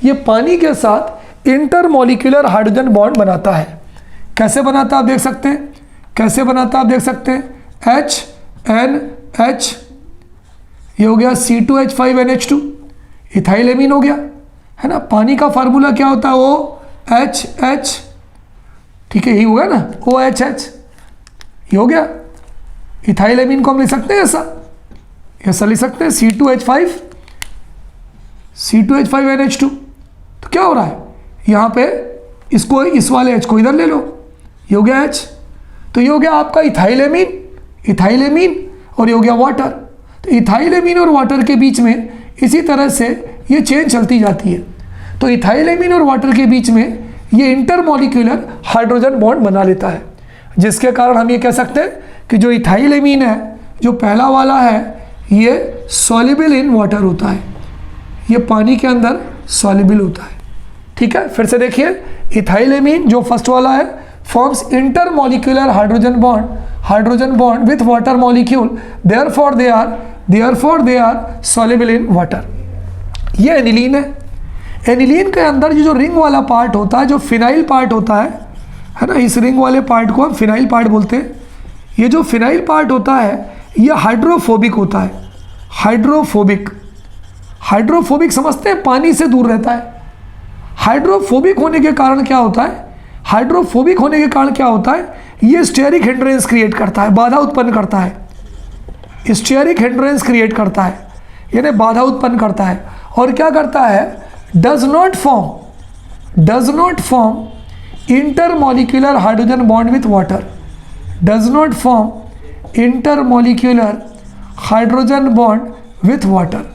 ये पानी के साथ इंटरमॉलिक्यूलर हाइड्रोजन बॉन्ड बनाता है। कैसे बनाता है आप देख सकते हैं, कैसे बनाता है आप देख सकते हैं, HNH, ये हो गया C2H5NH2, इथाइलेमीन हो गया, है ना। पानी का फार्मूला क्या होता है, OHH, ठीक है, यही होगा ना, OHH, ये हो गया। इथाइलेमीन को हम लिख सकते हैं ऐसा लिख सकते हैं, C2H5NH2। तो क्या हो रहा है यहाँ पे, इसको, इस वाले H को इधर ले लो, ये हो गया H। तो ये हो गया आपका इथाइलेमीन और ये हो गया वाटर। तो इथाइलेमीन और वाटर के बीच में इसी तरह से ये चेन चलती जाती है। तो इथाइलेमीन और वाटर के बीच में ये इंटरमॉलिक्यूलर हाइड्रोजन बॉन्ड बना लेता है, जिसके कारण हम ये कह सकते हैं कि जो इथाइलेमीन है, जो पहला वाला है, ये सॉल्युबल इन वाटर होता है, ये पानी के अंदर सॉल्युबल होता है। ठीक है, फिर से देखिए, इथाइलेमीन जो फर्स्ट वाला है forms intermolecular hydrogen bond with water molecule, therefore they are soluble in water. ये एनिलीन है। एनिलीन के अंदर जो रिंग वाला पार्ट होता है, जो फिनाइल पार्ट होता है ना, इस रिंग वाले पार्ट को हम फिनाइल पार्ट बोलते हैं। ये जो फिनाइल पार्ट होता है ये हाइड्रोफोबिक होता है। हाइड्रोफोबिक समझते हैं, पानी से दूर रहता है। हाइड्रोफोबिक होने के कारण क्या होता है, ये स्टेरिक हिंड्रेंस क्रिएट करता है, बाधा उत्पन्न करता है। स्टेरिक हिंड्रेंस क्रिएट करता है यानी बाधा उत्पन्न करता है। और क्या करता है, does not form intermolecular hydrogen bond with water, does not form intermolecular hydrogen bond with water.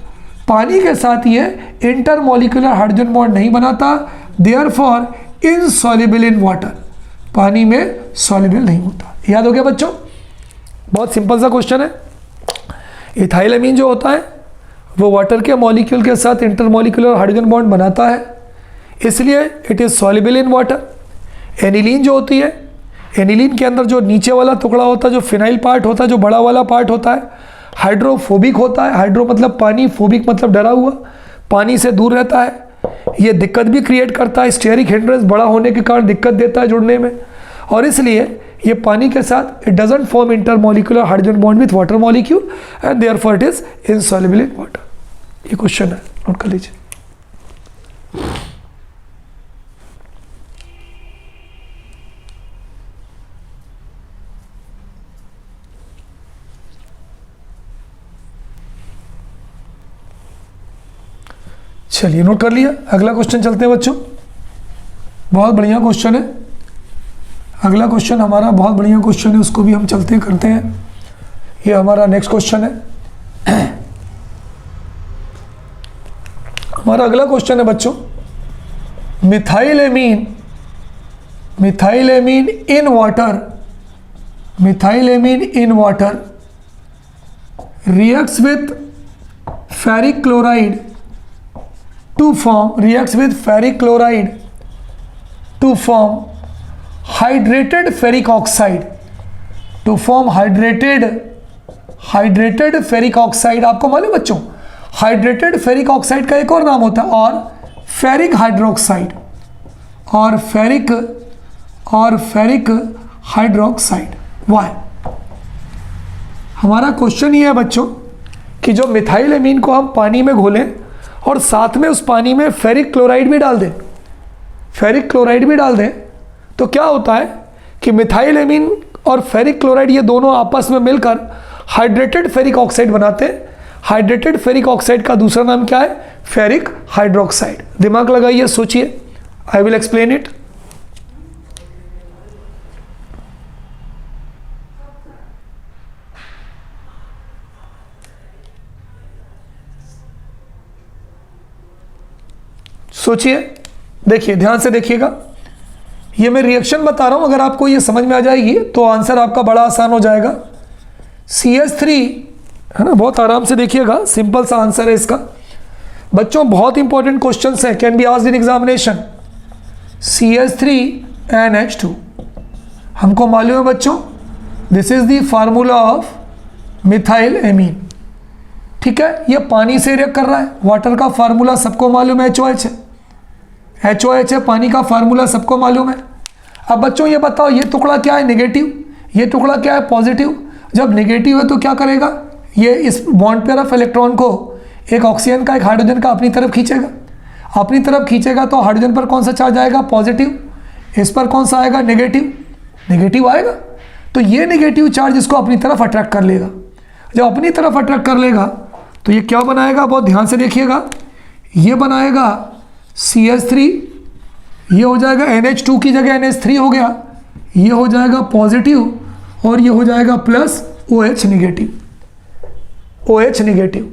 पानी के साथ ये इंटरमॉलिक्यूलर हाइड्रोजन बॉन्ड नहीं बनाता, देयरफॉर इनसॉल्युबल इन वाटर, पानी में सॉल्युबल नहीं होता। याद हो गया बच्चों, बहुत सिंपल सा क्वेश्चन है। इथाइलेमीन जो होता है वो वाटर के मॉलिक्यूल के साथ इंटरमॉलिक्यूलर हाइड्रोजन बॉन्ड बनाता है, इसलिए it is soluble in water. Aniline जो होती है, एनिलीन के अंदर जो नीचे वाला टुकड़ा होता है, जो फिनाइल पार्ट होता है, जो बड़ा वाला पार्ट होता है, हाइड्रोफोबिक होता है। हाइड्रो मतलब पानी, फोबिक मतलब डरा हुआ, पानी से दूर रहता है। ये दिक्कत भी क्रिएट करता है, स्टेरिक हिंड्रेंस बड़ा होने के कारण दिक्कत देता है जुड़ने में, और इसलिए ये पानी के साथ it doesn't form intermolecular hydrogen bond with water molecule and therefore it is insoluble in water. ये क्वेश्चन है, नोट कर लीजिए। चलिए नोट कर लिया। अगला क्वेश्चन चलते हैं बच्चों, बहुत बढ़िया क्वेश्चन है। अगला क्वेश्चन हमारा बहुत बढ़िया क्वेश्चन है, उसको भी हम चलते करते हैं। ये हमारा नेक्स्ट क्वेश्चन है। हमारा अगला क्वेश्चन है बच्चों, methylamine in water reacts with ferric chloride to form hydrated ferric oxide, hydrated ferric oxide। आपको मालूम बच्चों, हाइड्रेटेड फेरिक ऑक्साइड का एक और नाम होता है और फेरिक हाइड्रोक्साइड, हाइड्रोक्साइड। वाई? हमारा क्वेश्चन ये है बच्चों कि जो मिथाइलेमीन को हम पानी में घोलें और साथ में उस पानी में फेरिक क्लोराइड भी डाल दें, तो क्या होता है कि मिथाइलेमीन और फेरिक क्लोराइड ये दोनों आपस में मिलकर हाइड्रेटेड फेरिक ऑक्साइड बनाते हैं। हाइड्रेटेड फेरिक ऑक्साइड का दूसरा नाम क्या है? Ferric hydroxide. दिमाग लगाइए, सोचिए, आई विल एक्सप्लेन इट। सोचिए, देखिए, ध्यान से देखिएगा। ये मैं रिएक्शन बता रहा हूं, अगर आपको ये समझ में आ जाएगी तो आंसर आपका बड़ा आसान हो जाएगा। CH3 है ना, बहुत आराम से देखिएगा, सिंपल सा आंसर है इसका। बच्चों बहुत इंपॉर्टेंट क्वेश्चंस है, can be asked in examination. CH3NH2 हमको मालूम है बच्चों, this is the formula of methylamine. ठीक है, ये पानी से रिएक्ट कर रहा है। वाटर का फार्मूला सबको मालूम है, HOH है। HOH है, पानी का फार्मूला सबको मालूम है। अब बच्चों ये बताओ, ये टुकड़ा क्या है? नेगेटिव। ये टुकड़ा क्या है? पॉजिटिव। जब नेगेटिव है तो क्या करेगा? ये इस बॉन्ड पेयर ऑफ इलेक्ट्रॉन को एक ऑक्सीजन का, एक हाइड्रोजन का अपनी तरफ खींचेगा। अपनी तरफ खींचेगा तो हाइड्रोजन पर कौन सा चार्ज आएगा? पॉजिटिव। इस पर कौन सा आएगा? नेगेटिव। नेगेटिव आएगा। तो ये नेगेटिव चार्ज इसको अपनी तरफ अट्रैक्ट कर लेगा। जब अपनी तरफ अट्रैक्ट कर लेगा तो ये क्या बनाएगा? बहुत ध्यान से देखिएगा। ये बनाएगा CH3, ये हो जाएगा NH2 की जगह NH3 हो गया, ये हो जाएगा पॉजिटिव और ये हो जाएगा प्लस OH नेगेटिव।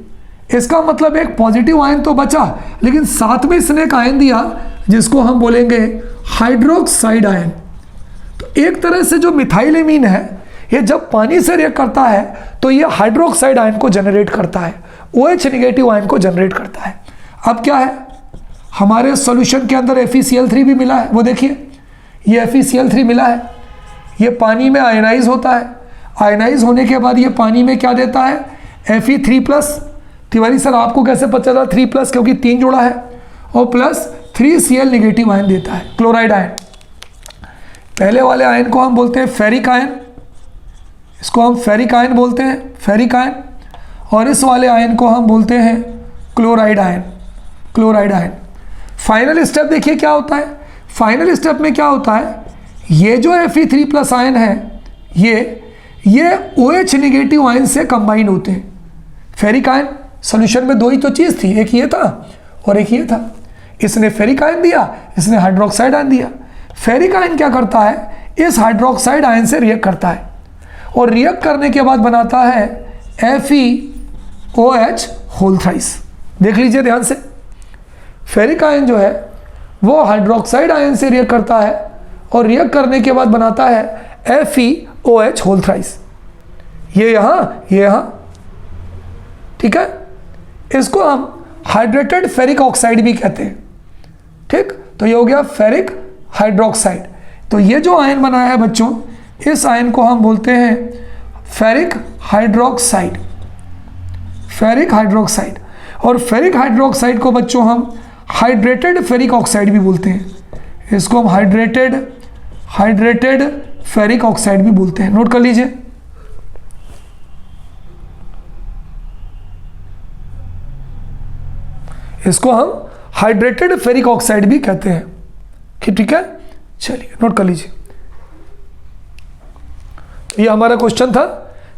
इसका मतलब एक पॉजिटिव आयन तो बचा, लेकिन साथ में इसने एक आयन दिया जिसको हम बोलेंगे हाइड्रोक्साइड आयन। तो एक तरह से जो मिथाइलेमीन है, ये जब पानी से रिएक्ट करता है तो ये हाइड्रोक्साइड आयन को जनरेट करता है, OH नेगेटिव आयन को जनरेट करता है। अब क्या है? हमारे सॉल्यूशन के अंदर FeCl3 भी मिला है, वो देखिए ये FeCl3 मिला है, ये पानी में आयनाइज होता है, आयनाइज होने के बाद ये पानी में क्या देता है Fe3+। तिवारी सर आपको कैसे पता चला 3+? क्योंकि 3 जोड़ा है, और प्लस 3Cl नेगेटिव आयन देता है, क्लोराइड आयन। पहले वाले आयन को हम बोलते हैं फेरिक आयन, इसको हम फेरिक आयन बोलते हैं, फेरिक आयन। और इस वाले आयन को हम बोलते हैं chloride ion, chloride ion. Final step देखिए क्या होता है, फाइनल स्टेप में क्या होता है, ये जो Fe3+ आयन है ये OH नेगेटिव आयन से कंबाइन होते हैं। फेरिक आयन सॉल्यूशन में 2 ही तो चीज़ थी, एक ये था और एक ये था। इसने फेरिक आयन दिया, इसने हाइड्रोक्साइड आयन दिया। फेरिक आयन क्या करता है, इस हाइड्रोक्साइड आयन से रिएक्ट करता है और रिएक्ट करने के बाद बनाता है FeOH होल थ्राइस। देख लीजिए ध्यान से, फेरिक आयन जो है वो हाइड्रोक्साइड आयन से रिएक्ट करता है और रिएक्ट करने के बाद बनाता है FeOH होल थ्राइस। ये यहाँ, ठीक है। इसको हम हाइड्रेटेड फेरिक ऑक्साइड भी कहते हैं, ठीक। तो ये हो गया फेरिक हाइड्रोक्साइड। तो ये जो आयन बनाया है बच्चों, इस आयन को हम बोलते हैं फेरिक हाइड्रोक्साइड, फेरिक हाइड्रोक्साइड। और फेरिक हाइड्रोक्साइड को बच्चों हम हाइड्रेटेड फेरिक ऑक्साइड भी बोलते हैं, इसको हम हाइड्रेटेड फेरिक ऑक्साइड भी बोलते हैं। नोट कर लीजिए। इसको हम हाइड्रेटेड फेरिक ऑक्साइड भी कहते हैं, ठीक है। चलिए नोट कर लीजिए। ये हमारा क्वेश्चन था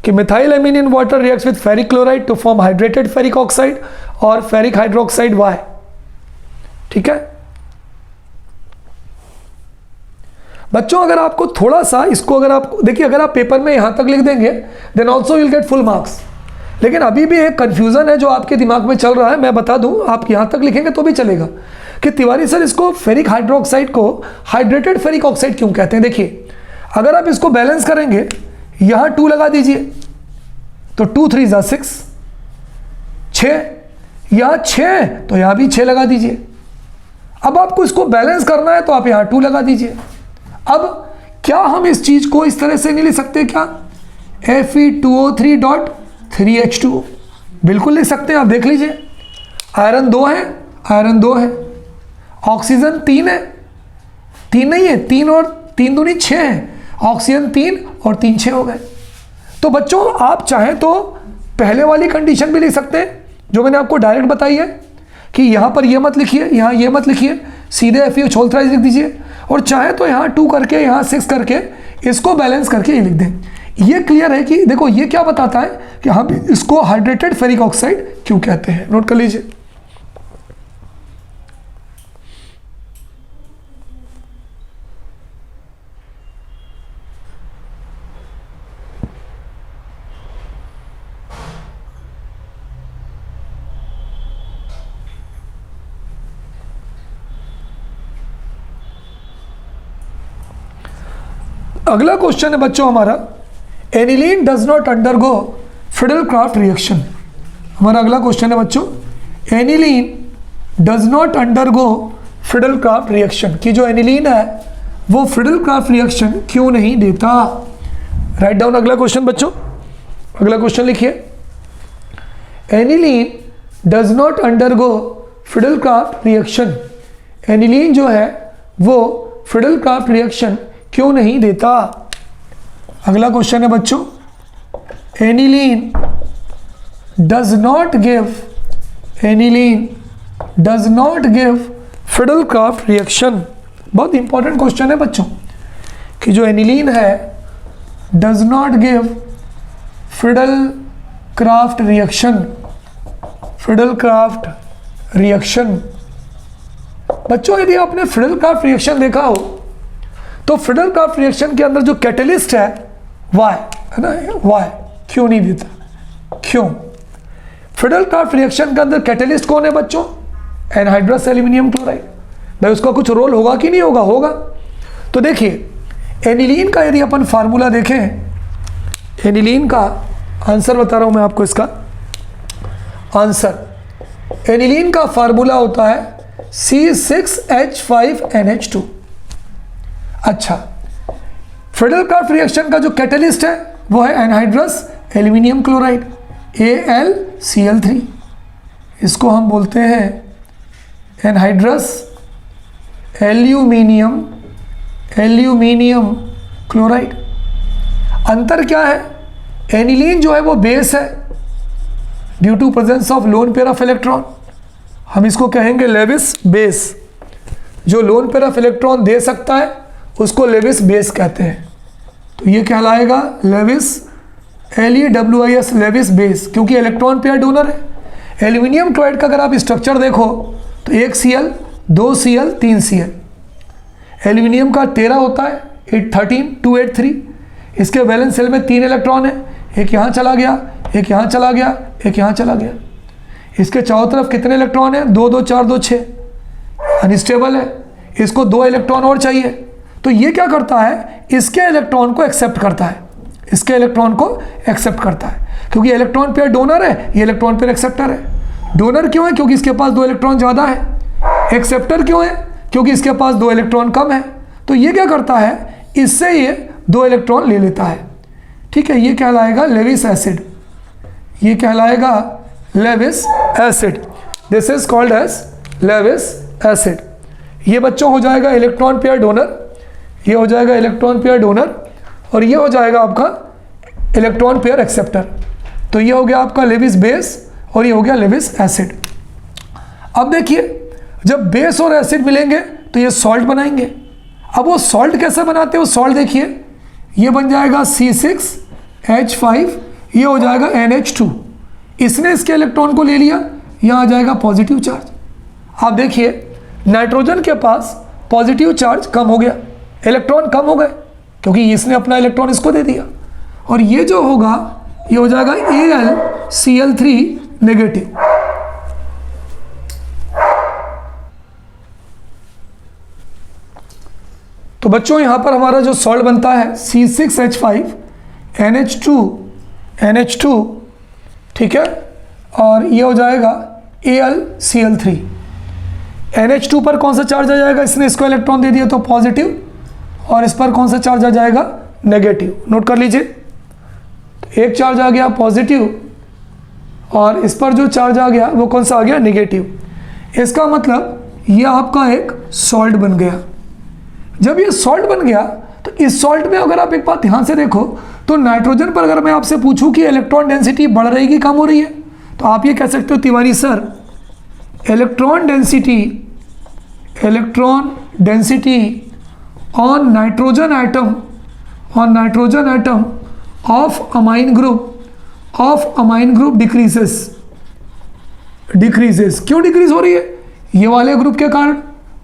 कि methyl amine in water reacts with ferric chloride to form hydrated ferric oxide और फेरिक हाइड्रोक्साइड वाई, ठीक है बच्चों। अगर आपको थोड़ा सा इसको अगर आप देखिए, अगर आप पेपर में यहां तक लिख देंगे then also will get full marks. लेकिन अभी भी एक कंफ्यूजन है जो आपके दिमाग में चल रहा है, मैं बता दूं, आप यहां तक लिखेंगे तो भी चलेगा कि तिवारी सर इसको फेरिक हाइड्रोक्साइड को हाइड्रेटेड फेरिक ऑक्साइड क्यों कहते हैं। देखिए अगर आप इसको बैलेंस करेंगे, यहां 2 लगा दीजिए तो 2 3 = 6, 6, यहां 6 तो यहां भी 6 लगा दीजिए। अब आपको इसको बैलेंस करना है तो आप यहां 2 लगा दीजिए। अब क्या हम इस चीज को इस तरह से नहीं लिख सकते क्या, Fe2O3.3H2O? बिल्कुल लिख सकते हैं, आप देख लीजिए। आयरन 2 है, आयरन 2 है, ऑक्सीजन 3 है, 3 नहीं है, 3 और 3 दूनी 6 है, ऑक्सीजन 3 और 3 6 हो गए। तो बच्चों आप चाहें तो पहले वाली कंडीशन भी लिख सकते हैं जो मैंने आपको डायरेक्ट बताई है कि यहाँ पर ये मत लिखिए, यहाँ ये मत लिखिए, सीधे FeOH होल थ्राइस लिख दीजिए। और चाहे तो यहाँ 2 करके, यहाँ 6 करके, इसको बैलेंस करके ये लिख दें। ये क्लियर है कि देखो ये क्या बताता है कि हम इसको हाइड्रेटेड फेरिक ऑक्साइड क्यों कहते हैं। नोट कर लीजिए। अगला क्वेश्चन है बच्चों हमारा, aniline does not undergo Fidel-craft reaction. हमारा अगला क्वेश्चन है बच्चों, aniline does not undergo Fidel-craft reaction, कि जो एनिलीन है वो फिडेल-क्राफ्ट रिएक्शन क्यों नहीं देता। राइट डाउन अगला क्वेश्चन बच्चों, अगला क्वेश्चन लिखिए, aniline does not undergo Fidel-craft reaction, aniline जो है वो फिडेल-क्राफ्ट रिएक्शन क्यों नहीं देता। अगला क्वेश्चन है बच्चों, aniline does not give, aniline does not give Fidel-craft reaction. बहुत इंपॉर्टेंट क्वेश्चन है बच्चों कि जो एनिलीन है does not give Fidel-craft reaction, Fidel-craft reaction. बच्चों यदि आपने फिडेल-क्राफ्ट रिएक्शन देखा हो तो फिडेल-क्राफ्ट रिएक्शन के अंदर जो कैटलिस्ट है वाई है ना, वाई क्यों नहीं देता, क्यों। फिडेल-क्राफ्ट रिएक्शन के अंदर कैटलिस्ट कौन है बच्चों, एनहाइड्रस एल्यूमिनियम क्लोराइड। भाई उसका कुछ रोल होगा कि नहीं होगा, होगा। तो देखिए एनिलीन का यदि अपन फार्मूला देखें, एनिलीन का आंसर बता रहा हूं मैं आपको, इसका आंसर एनिलीन का फार्मूला होता है C6H5NH2। अच्छा, फ्रेडल-क्राफ्ट रिएक्शन का जो कैटलिस्ट है वो है एनहाइड्रस एल्यूमिनियम क्लोराइड AlCl3। इसको हम बोलते हैं एनहाइड्रस एल्यूमिनियम क्लोराइड। अंतर क्या है? एनिलीन जो है वो बेस है due to presence of lone pair of electron, हम इसको कहेंगे लेविस बेस। जो लोन पेयर ऑफ इलेक्ट्रॉन दे सकता है उसको लेविस बेस कहते हैं, तो ये कहलाएगा लेविस LeWis लेविस बेस, क्योंकि इलेक्ट्रॉन पेयर डोनर है। एल्यूमिनियम क्लोराइड का अगर आप स्ट्रक्चर देखो तो 1 Cl 2 Cl 3 Cl। एल्यूमिनियम का 13 होता है 813 283। इसके वैलेंस शेल में 3 इलेक्ट्रॉन है, एक यहाँ चला गया, एक यहाँ चला गया, एक यहाँ चला गया। इसके चारों तरफ कितने इलेक्ट्रॉन है? 2 2 4 2 6। अनस्टेबल है, इसको 2 इलेक्ट्रॉन और चाहिए, तो ये क्या करता है? इसके इलेक्ट्रॉन को एक्सेप्ट करता है, इसके इलेक्ट्रॉन को एक्सेप्ट करता है, क्योंकि इलेक्ट्रॉन पेयर डोनर है, ये इलेक्ट्रॉन पेयर एक्सेप्टर है। डोनर क्यों है? क्योंकि इसके पास 2 इलेक्ट्रॉन ज़्यादा है। एक्सेप्टर क्यों है? क्योंकि इसके पास 2 इलेक्ट्रॉन कम है। तो ये क्या करता है? इससे ये 2 इलेक्ट्रॉन ले लेता है। ठीक है, ये कहलाएगा लेविस एसिड, ये कहलाएगा Lewis acid. This is called as Lewis acid. ये बच्चों हो जाएगा इलेक्ट्रॉन पेयर डोनर, ये हो जाएगा इलेक्ट्रॉन पेयर डोनर, और ये हो जाएगा आपका इलेक्ट्रॉन पेयर एक्सेप्टर। तो ये हो गया आपका लेविस बेस और ये हो गया लेविस एसिड। अब देखिए, जब बेस और एसिड मिलेंगे तो ये सॉल्ट बनाएंगे। अब वो सॉल्ट कैसे बनाते हैं? वो सॉल्ट देखिए, ये बन जाएगा C6H5, ये हो जाएगा NH2। इसने इसके इलेक्ट्रॉन को ले लिया, यहाँ आ जाएगा पॉजिटिव चार्ज। आप देखिए, नाइट्रोजन के पास पॉजिटिव चार्ज कम हो गया, इलेक्ट्रॉन कम हो गए, क्योंकि इसने अपना इलेक्ट्रॉन इसको दे दिया। और ये जो होगा ये हो जाएगा AlCl3 नेगेटिव। तो बच्चों यहाँ पर हमारा जो सॉल्ट बनता है C6H5NH2, ठीक है, और ये हो जाएगा AlCl3। NH2 पर कौन सा चार्ज आ जाएगा? इसने इसको इलेक्ट्रॉन दे दिया तो पॉजिटिव, और इस पर कौन सा चार्ज आ जाएगा? नेगेटिव। नोट कर लीजिए, तो एक चार्ज आ गया पॉजिटिव और इस पर जो चार्ज आ गया वो कौन सा आ गया? नेगेटिव। इसका मतलब ये आपका एक सॉल्ट बन गया। जब ये सॉल्ट बन गया तो इस सॉल्ट में अगर आप एक बात ध्यान से देखो तो नाइट्रोजन पर अगर मैं आपसे पूछूं कि इलेक्ट्रॉन डेंसिटी बढ़ रही कि कम हो रही है, तो आप ये कह सकते हो Tiwari sir, electron density on nitrogen atom of amine group decreases. क्यों डिक्रीज हो रही है? ये वाले ग्रुप के कारण,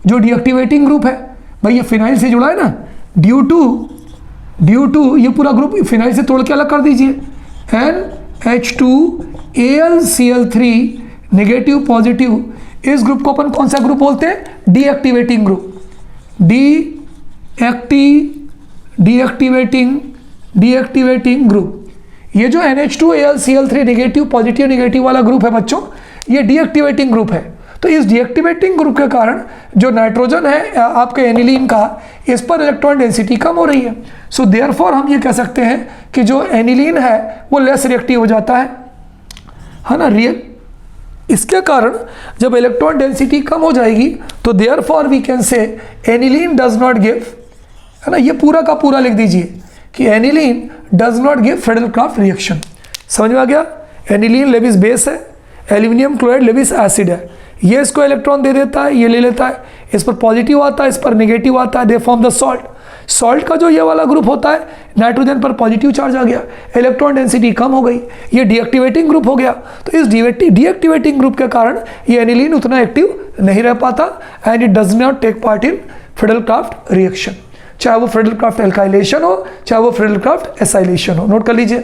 जो डीएक्टिवेटिंग ग्रुप है। भाई ये फिनाइल से जुड़ा है ना, ड्यू टू ये पूरा ग्रुप फिनाइल से तोड़ के अलग कर दीजिए। NH2AlCl3 नेगेटिव पॉजिटिव, इस ग्रुप को अपन कौन सा ग्रुप बोलते हैं? Deactivating group. Deactivating group. ये जो NH2AlCl3 नेगेटिव पॉजिटिव वाला ग्रुप है बच्चों, ये डीएक्टिवेटिंग ग्रुप है। तो इस डीएक्टिवेटिंग ग्रुप के कारण जो नाइट्रोजन है आपके एनिलीन का, इस पर इलेक्ट्रॉन डेंसिटी कम हो रही है। सो देयरफॉर हम ये कह सकते हैं कि जो एनिलीन है वो लेस रिएक्टिव हो जाता है ना। इसके कारण जब इलेक्ट्रॉन डेंसिटी कम हो जाएगी तो therefore we can say aniline does not give, है ना। ये पूरा का पूरा लिख दीजिए कि aniline does not give Friedel Crafts reaction. समझ में आ गया? एनिलीन लेविस बेस है, एल्यूमिनियम क्लोराइड लेविस एसिड है। ये इसको इलेक्ट्रॉन दे देता है, ये ले लेता है, इस पर पॉजिटिव आता है, इस पर नेगेटिव आता है, they form the salt. Salt का जो ये वाला ग्रुप होता है, नाइट्रोजन पर पॉजिटिव चार्ज आ गया, इलेक्ट्रॉन डेंसिटी कम हो गई, ये डीएक्टिवेटिंग ग्रुप हो गया। तो इस डीएक्टिवेटिंग ग्रुप के कारण ये एनिलीन उतना एक्टिव नहीं रह पाता and it does not take part in Friedel Crafts reaction, चाहे वो फ्रेडल-क्राफ्ट एल्काइलेशन हो, चाहे वो फ्रेडल-क्राफ्ट एसाइलेशन हो। नोट कर लीजिए।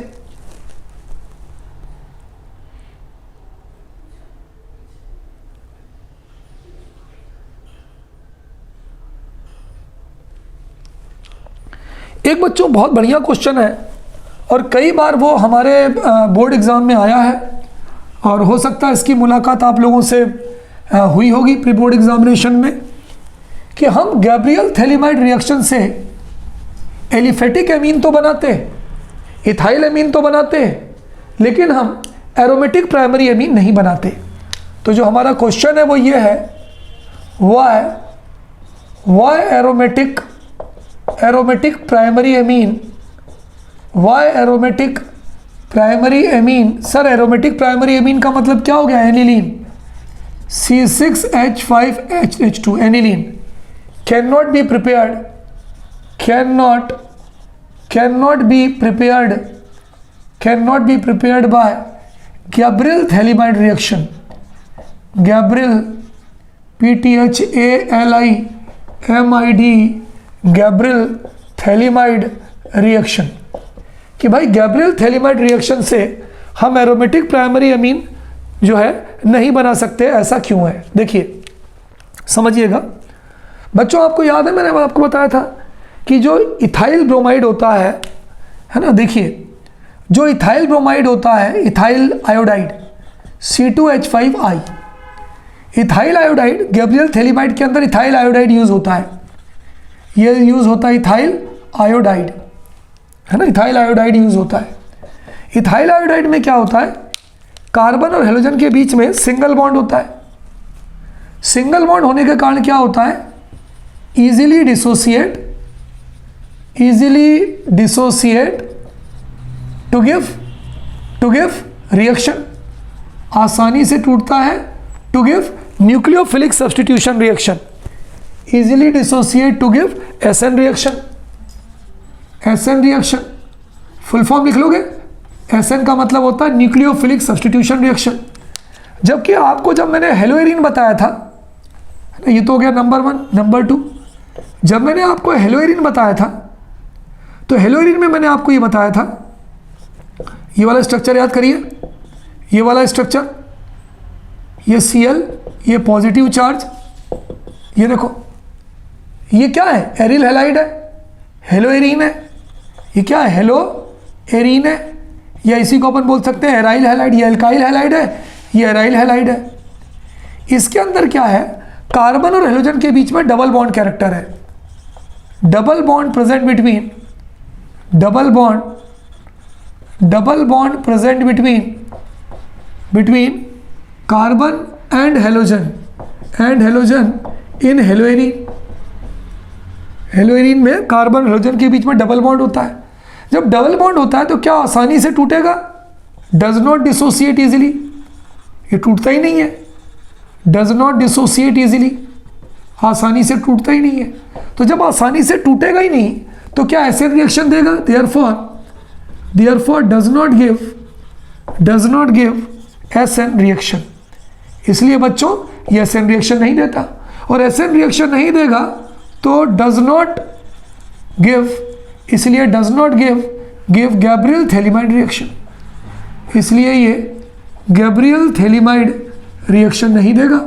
एक बच्चों बहुत बढ़िया क्वेश्चन है और कई बार वो हमारे बोर्ड एग्ज़ाम में आया है और हो सकता है इसकी मुलाकात आप लोगों से हुई होगी प्री बोर्ड एग्जामिनेशन में, कि हम गैब्रियल थैलिमाइड रिएक्शन से एलिफेटिक एमीन तो बनाते हैं, इथाइल एमीन तो बनाते हैं, लेकिन हम एरोमेटिक प्राइमरी एमीन नहीं बनाते। तो जो हमारा क्वेश्चन है वो ये है, why aromatic primary amine, why aromatic primary amine. Sir aromatic primary amine का मतलब क्या हो गया? Aniline, C6H5HH2 aniline cannot be prepared by Gabriel thalamide reaction, Gabriel PTHALIMID Gabriel thalamide reaction, कि भाई गैब्रियल थैलिमाइड रिएक्शन से हम एरोमेटिक प्राइमरी अमीन जो है नहीं बना सकते, ऐसा क्यों है? देखिए समझिएगा बच्चों, आपको याद है मैंने आपको बताया था कि जो इथाइल ब्रोमाइड होता है ना, देखिए जो इथाइल ब्रोमाइड होता है, ethyl iodide C2H5I, ethyl iodide Gabriel phthalimide के अंदर इथाइल आयोडाइड यूज होता है, ये यूज होता है इथाइल आयोडाइड, है ना, इथाइल आयोडाइड यूज होता है। इथाइल आयोडाइड में क्या होता है? कार्बन और हेलोजन के बीच में सिंगल बॉन्ड होता है। सिंगल बॉन्ड होने के कारण क्या होता है? Easily dissociate to give reaction, आसानी से टूटता है, to give nucleophilic substitution reaction, easily dissociate to give SN reaction. SN reaction full form लिख लोगे, SN का मतलब होता है न्यूक्लियोफिलिक सब्स्टिट्यूशन रिएक्शन। जबकि आपको जब मैंने हेलोएरिन बताया था, ये तो हो गया नंबर 1। नंबर 2, जब मैंने आपको हेलोएरिन बताया था तो हेलोएरिन में मैंने आपको ये बताया था, ये वाला स्ट्रक्चर याद करिए, ये वाला स्ट्रक्चर, ये Cl, ये पॉजिटिव चार्ज, ये देखो ये क्या है? एरिल हैलाइड है, हेलोएरिन है। ये क्या है? हेलोएरिन है, या इसी को अपन बोल सकते हैं एराइल हैलाइड। ये एल्काइल हैलाइड है, ये एराइल हैलाइड है। इसके अंदर क्या है? कार्बन और हेलोजन के बीच में डबल बॉन्ड कैरेक्टर है, double bond present between, double bond present between carbon and halogen in haloarene में कार्बन हेलोजन के बीच में डबल बॉन्ड होता है। जब डबल बॉन्ड होता है तो क्या आसानी से टूटेगा? डज नॉट डिसोसिएट इजीली, ये टूटता ही नहीं है। डज नॉट डिसोसिएट इजीली, आसानी से टूटता ही नहीं है। तो जब आसानी से टूटेगा ही नहीं तो क्या एसिड रिएक्शन देगा? Therefore does not give SN reaction. इसलिए बच्चों ये SN रिएक्शन नहीं देता, और SN रिएक्शन नहीं देगा तो डज नॉट गिव, इसलिए does not give Gabriel phthalimide reaction, इसलिए ये गैब्रियल थैलिमाइड रिएक्शन नहीं देगा।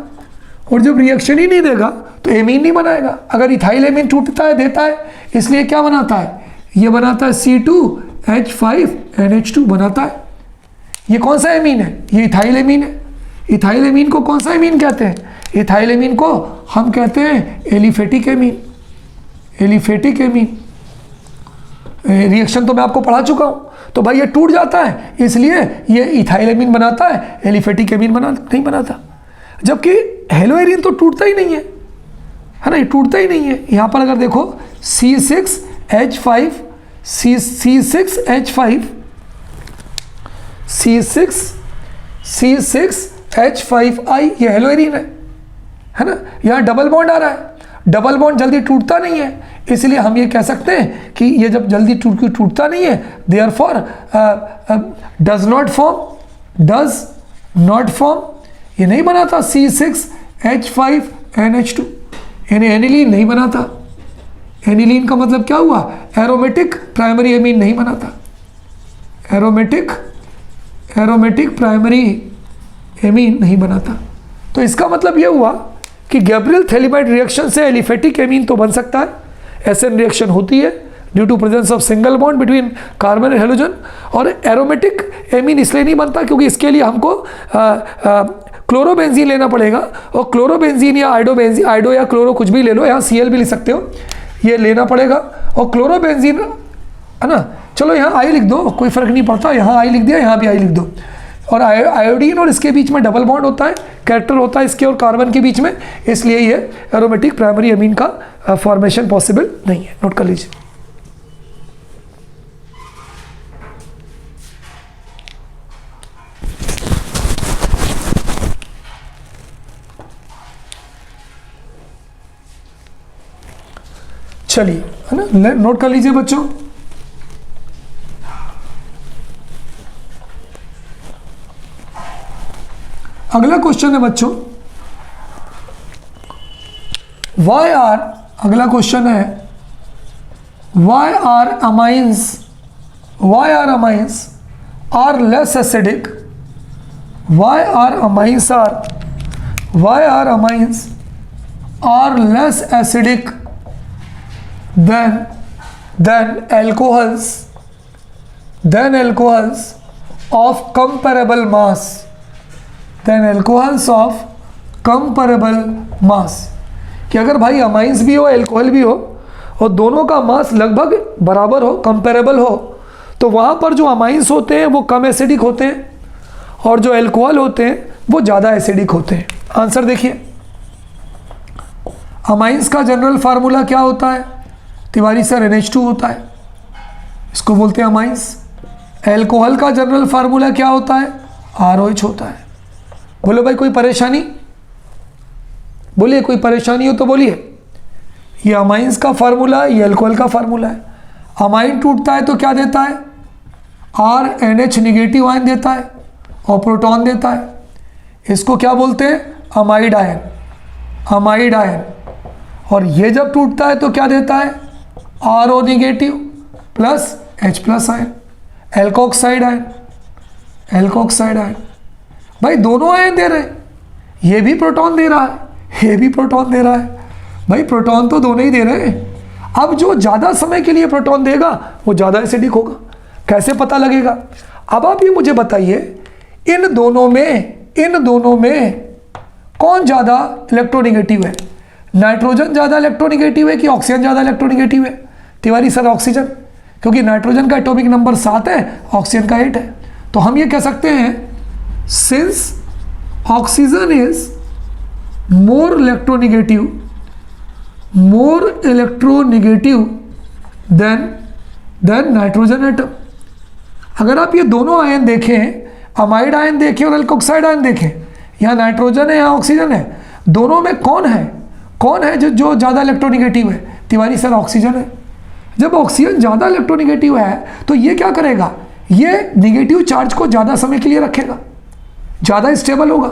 और जब रिएक्शन ही नहीं देगा तो एमीन नहीं बनाएगा। अगर इथाइल एमीन टूटता है, देता है, इसलिए क्या बनाता है? ये बनाता है C2H5NH2 बनाता है। ये कौन सा एमीन है? ये इथाइल एमीन है। इथाइल एमीन को कौन सा एमीन कहते हैं? इथाइल एमीन को हम कहते हैं aliphatic amine. Aliphatic amine reaction तो मैं आपको पढ़ा चुका हूँ। तो भाई ये टूट जाता है, इसलिए ये इथाइल एमीन बनाता है, एलिफेटिक एमीन नहीं बनाता। जबकि हेलोएरिन तो टूटता ही नहीं है ना, ये टूटता ही नहीं है। यहाँ पर अगर देखो C6H5I ये हेलोएरिन है ना। यहाँ डबल बॉन्ड आ रहा है, डबल बॉन्ड जल्दी टूटता नहीं है, इसलिए हम ये कह सकते हैं कि ये जब जल्दी टूटता नहीं है, देयरफॉर डज नॉट फॉर्म, ये नहीं बनाता C6H5NH2, यानी एनिलीन नहीं बनाता। एनिलीन का मतलब क्या हुआ? एरोमेटिक प्राइमरी एमीन नहीं बनाता, एरोमेटिक प्राइमरी एमीन नहीं बनाता। तो इसका मतलब ये हुआ कि गैब्रियल थैलिमाइड रिएक्शन से एलिफेटिक एमीन तो बन सकता है, SN रिएक्शन होती है due to presence of single bond between carbon and halogen. और एरोमेटिक एमीन इसलिए नहीं बनता क्योंकि इसके लिए हमको क्लोरोबेंजीन लेना पड़ेगा, और क्लोरोबेंजीन या आइडो या क्लोरो कुछ भी ले लो, यहाँ Cl भी लिख सकते हो, ये लेना पड़ेगा। और क्लोरोबेंजीन है ना, चलो यहाँ आई लिख दो, कोई फर्क नहीं पड़ता, यहाँ आई लिख दिया, यहाँ भी आई लिख दो। और आयोडीन और इसके बीच में डबल बॉन्ड होता है, कैरेक्टर होता है इसके और कार्बन के बीच में, इसलिए ये एरोमेटिक प्राइमरी अमीन का फॉर्मेशन पॉसिबल नहीं है। नोट कर लीजिए। चलिए, है ना, नोट कर लीजिए बच्चों। अगला क्वेश्चन है बच्चों, वाई आर, अगला क्वेश्चन है why are amines are less acidic, why are amines are less acidic than alcohols of comparable mass, कि अगर भाई अमाइंस भी हो एल्कोहल भी हो और दोनों का मास लगभग बराबर हो, कंपेरेबल हो, तो वहाँ पर जो अमाइंस होते हैं वो कम एसिडिक होते हैं और जो एल्कोहल होते हैं वो ज़्यादा एसिडिक होते हैं। आंसर देखिए, अमाइंस का जनरल फार्मूला क्या होता है तिवारी सर? NH2 होता है, इसको बोलते हैं अमाइंस। एल्कोहल का जनरल फार्मूला क्या होता है? ROH होता है। बोलो भाई कोई परेशानी? बोलिए, कोई परेशानी हो तो बोलिए। ये अमाइंस का फार्मूला, ये एल्कोहल का फार्मूला है। अमाइन टूटता है तो क्या देता है? RNH निगेटिव आयन देता है और प्रोटॉन देता है। इसको क्या बोलते हैं? Amide ion. और ये जब टूटता है तो क्या देता है? RO negative plus H plus ion, alkoxide ion. भाई दोनों आयन दे रहे हैं, ये भी प्रोटॉन दे रहा है, ये भी प्रोटॉन दे रहा है। भाई प्रोटॉन तो दोनों ही दे रहे हैं। अब जो ज़्यादा समय के लिए प्रोटॉन देगा वो ज़्यादा एसिडिक होगा। कैसे पता लगेगा? अब आप ये मुझे बताइए, इन दोनों में कौन ज़्यादा इलेक्ट्रोनिगेटिव है? नाइट्रोजन ज़्यादा इलेक्ट्रोनिगेटिव है कि ऑक्सीजन ज़्यादा इलेक्ट्रोनिगेटिव है? तिवारी सर ऑक्सीजन, क्योंकि नाइट्रोजन का एटॉमिक नंबर 7 है, ऑक्सीजन का 8 है। तो हम ये कह सकते हैं, since oxygen is more electronegative than nitrogen atom. अगर आप ये दोनों आयन देखें, अमाइड आयन देखें और एल्कोक्साइड आयन देखें, यहाँ नाइट्रोजन है, यहाँ ऑक्सीजन है, दोनों में कौन है जो ज़्यादा इलेक्ट्रोनिगेटिव है? तिवारी सर ऑक्सीजन है। जब ऑक्सीजन ज़्यादा इलेक्ट्रोनिगेटिव है तो ये क्या करेगा? ये निगेटिव चार्ज को ज़्यादा समय के लिए रखेगा, ज़्यादा स्टेबल होगा।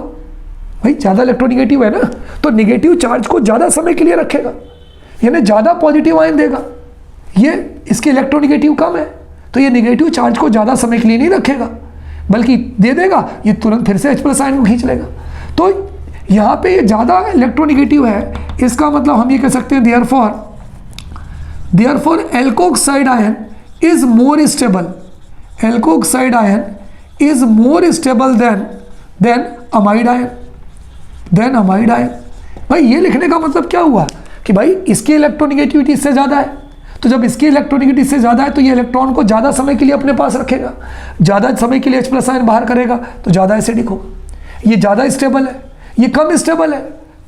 भाई ज़्यादा इलेक्ट्रोनिगेटिव है ना, तो निगेटिव चार्ज को ज़्यादा समय के लिए रखेगा, यानी ज़्यादा पॉजिटिव आयन देगा। ये इसकी इलेक्ट्रोनिगेटिव कम है तो ये निगेटिव चार्ज को ज़्यादा समय के लिए नहीं रखेगा, बल्कि दे देगा, ये तुरंत फिर से H प्लस आयन को खींच लेगा। तो यहाँ पे ये ज़्यादा इलेक्ट्रोनिगेटिव है, इसका मतलब हम ये कह सकते हैं therefore alkoxide ion is more stable than amide ion. भाई ये लिखने का मतलब क्या हुआ कि भाई इसकी इलेक्ट्रोनिगेटिविटी इससे ज़्यादा है, तो जब इसकी इलेक्ट्रोनिगेटिविटी इससे ज़्यादा है तो ये इलेक्ट्रॉन को ज़्यादा समय के लिए अपने पास रखेगा, ज़्यादा समय के लिए H प्लस आयन बाहर करेगा तो ज़्यादा एसिडिक होगा। ये ज़्यादा स्टेबल है, ये कम स्टेबल है,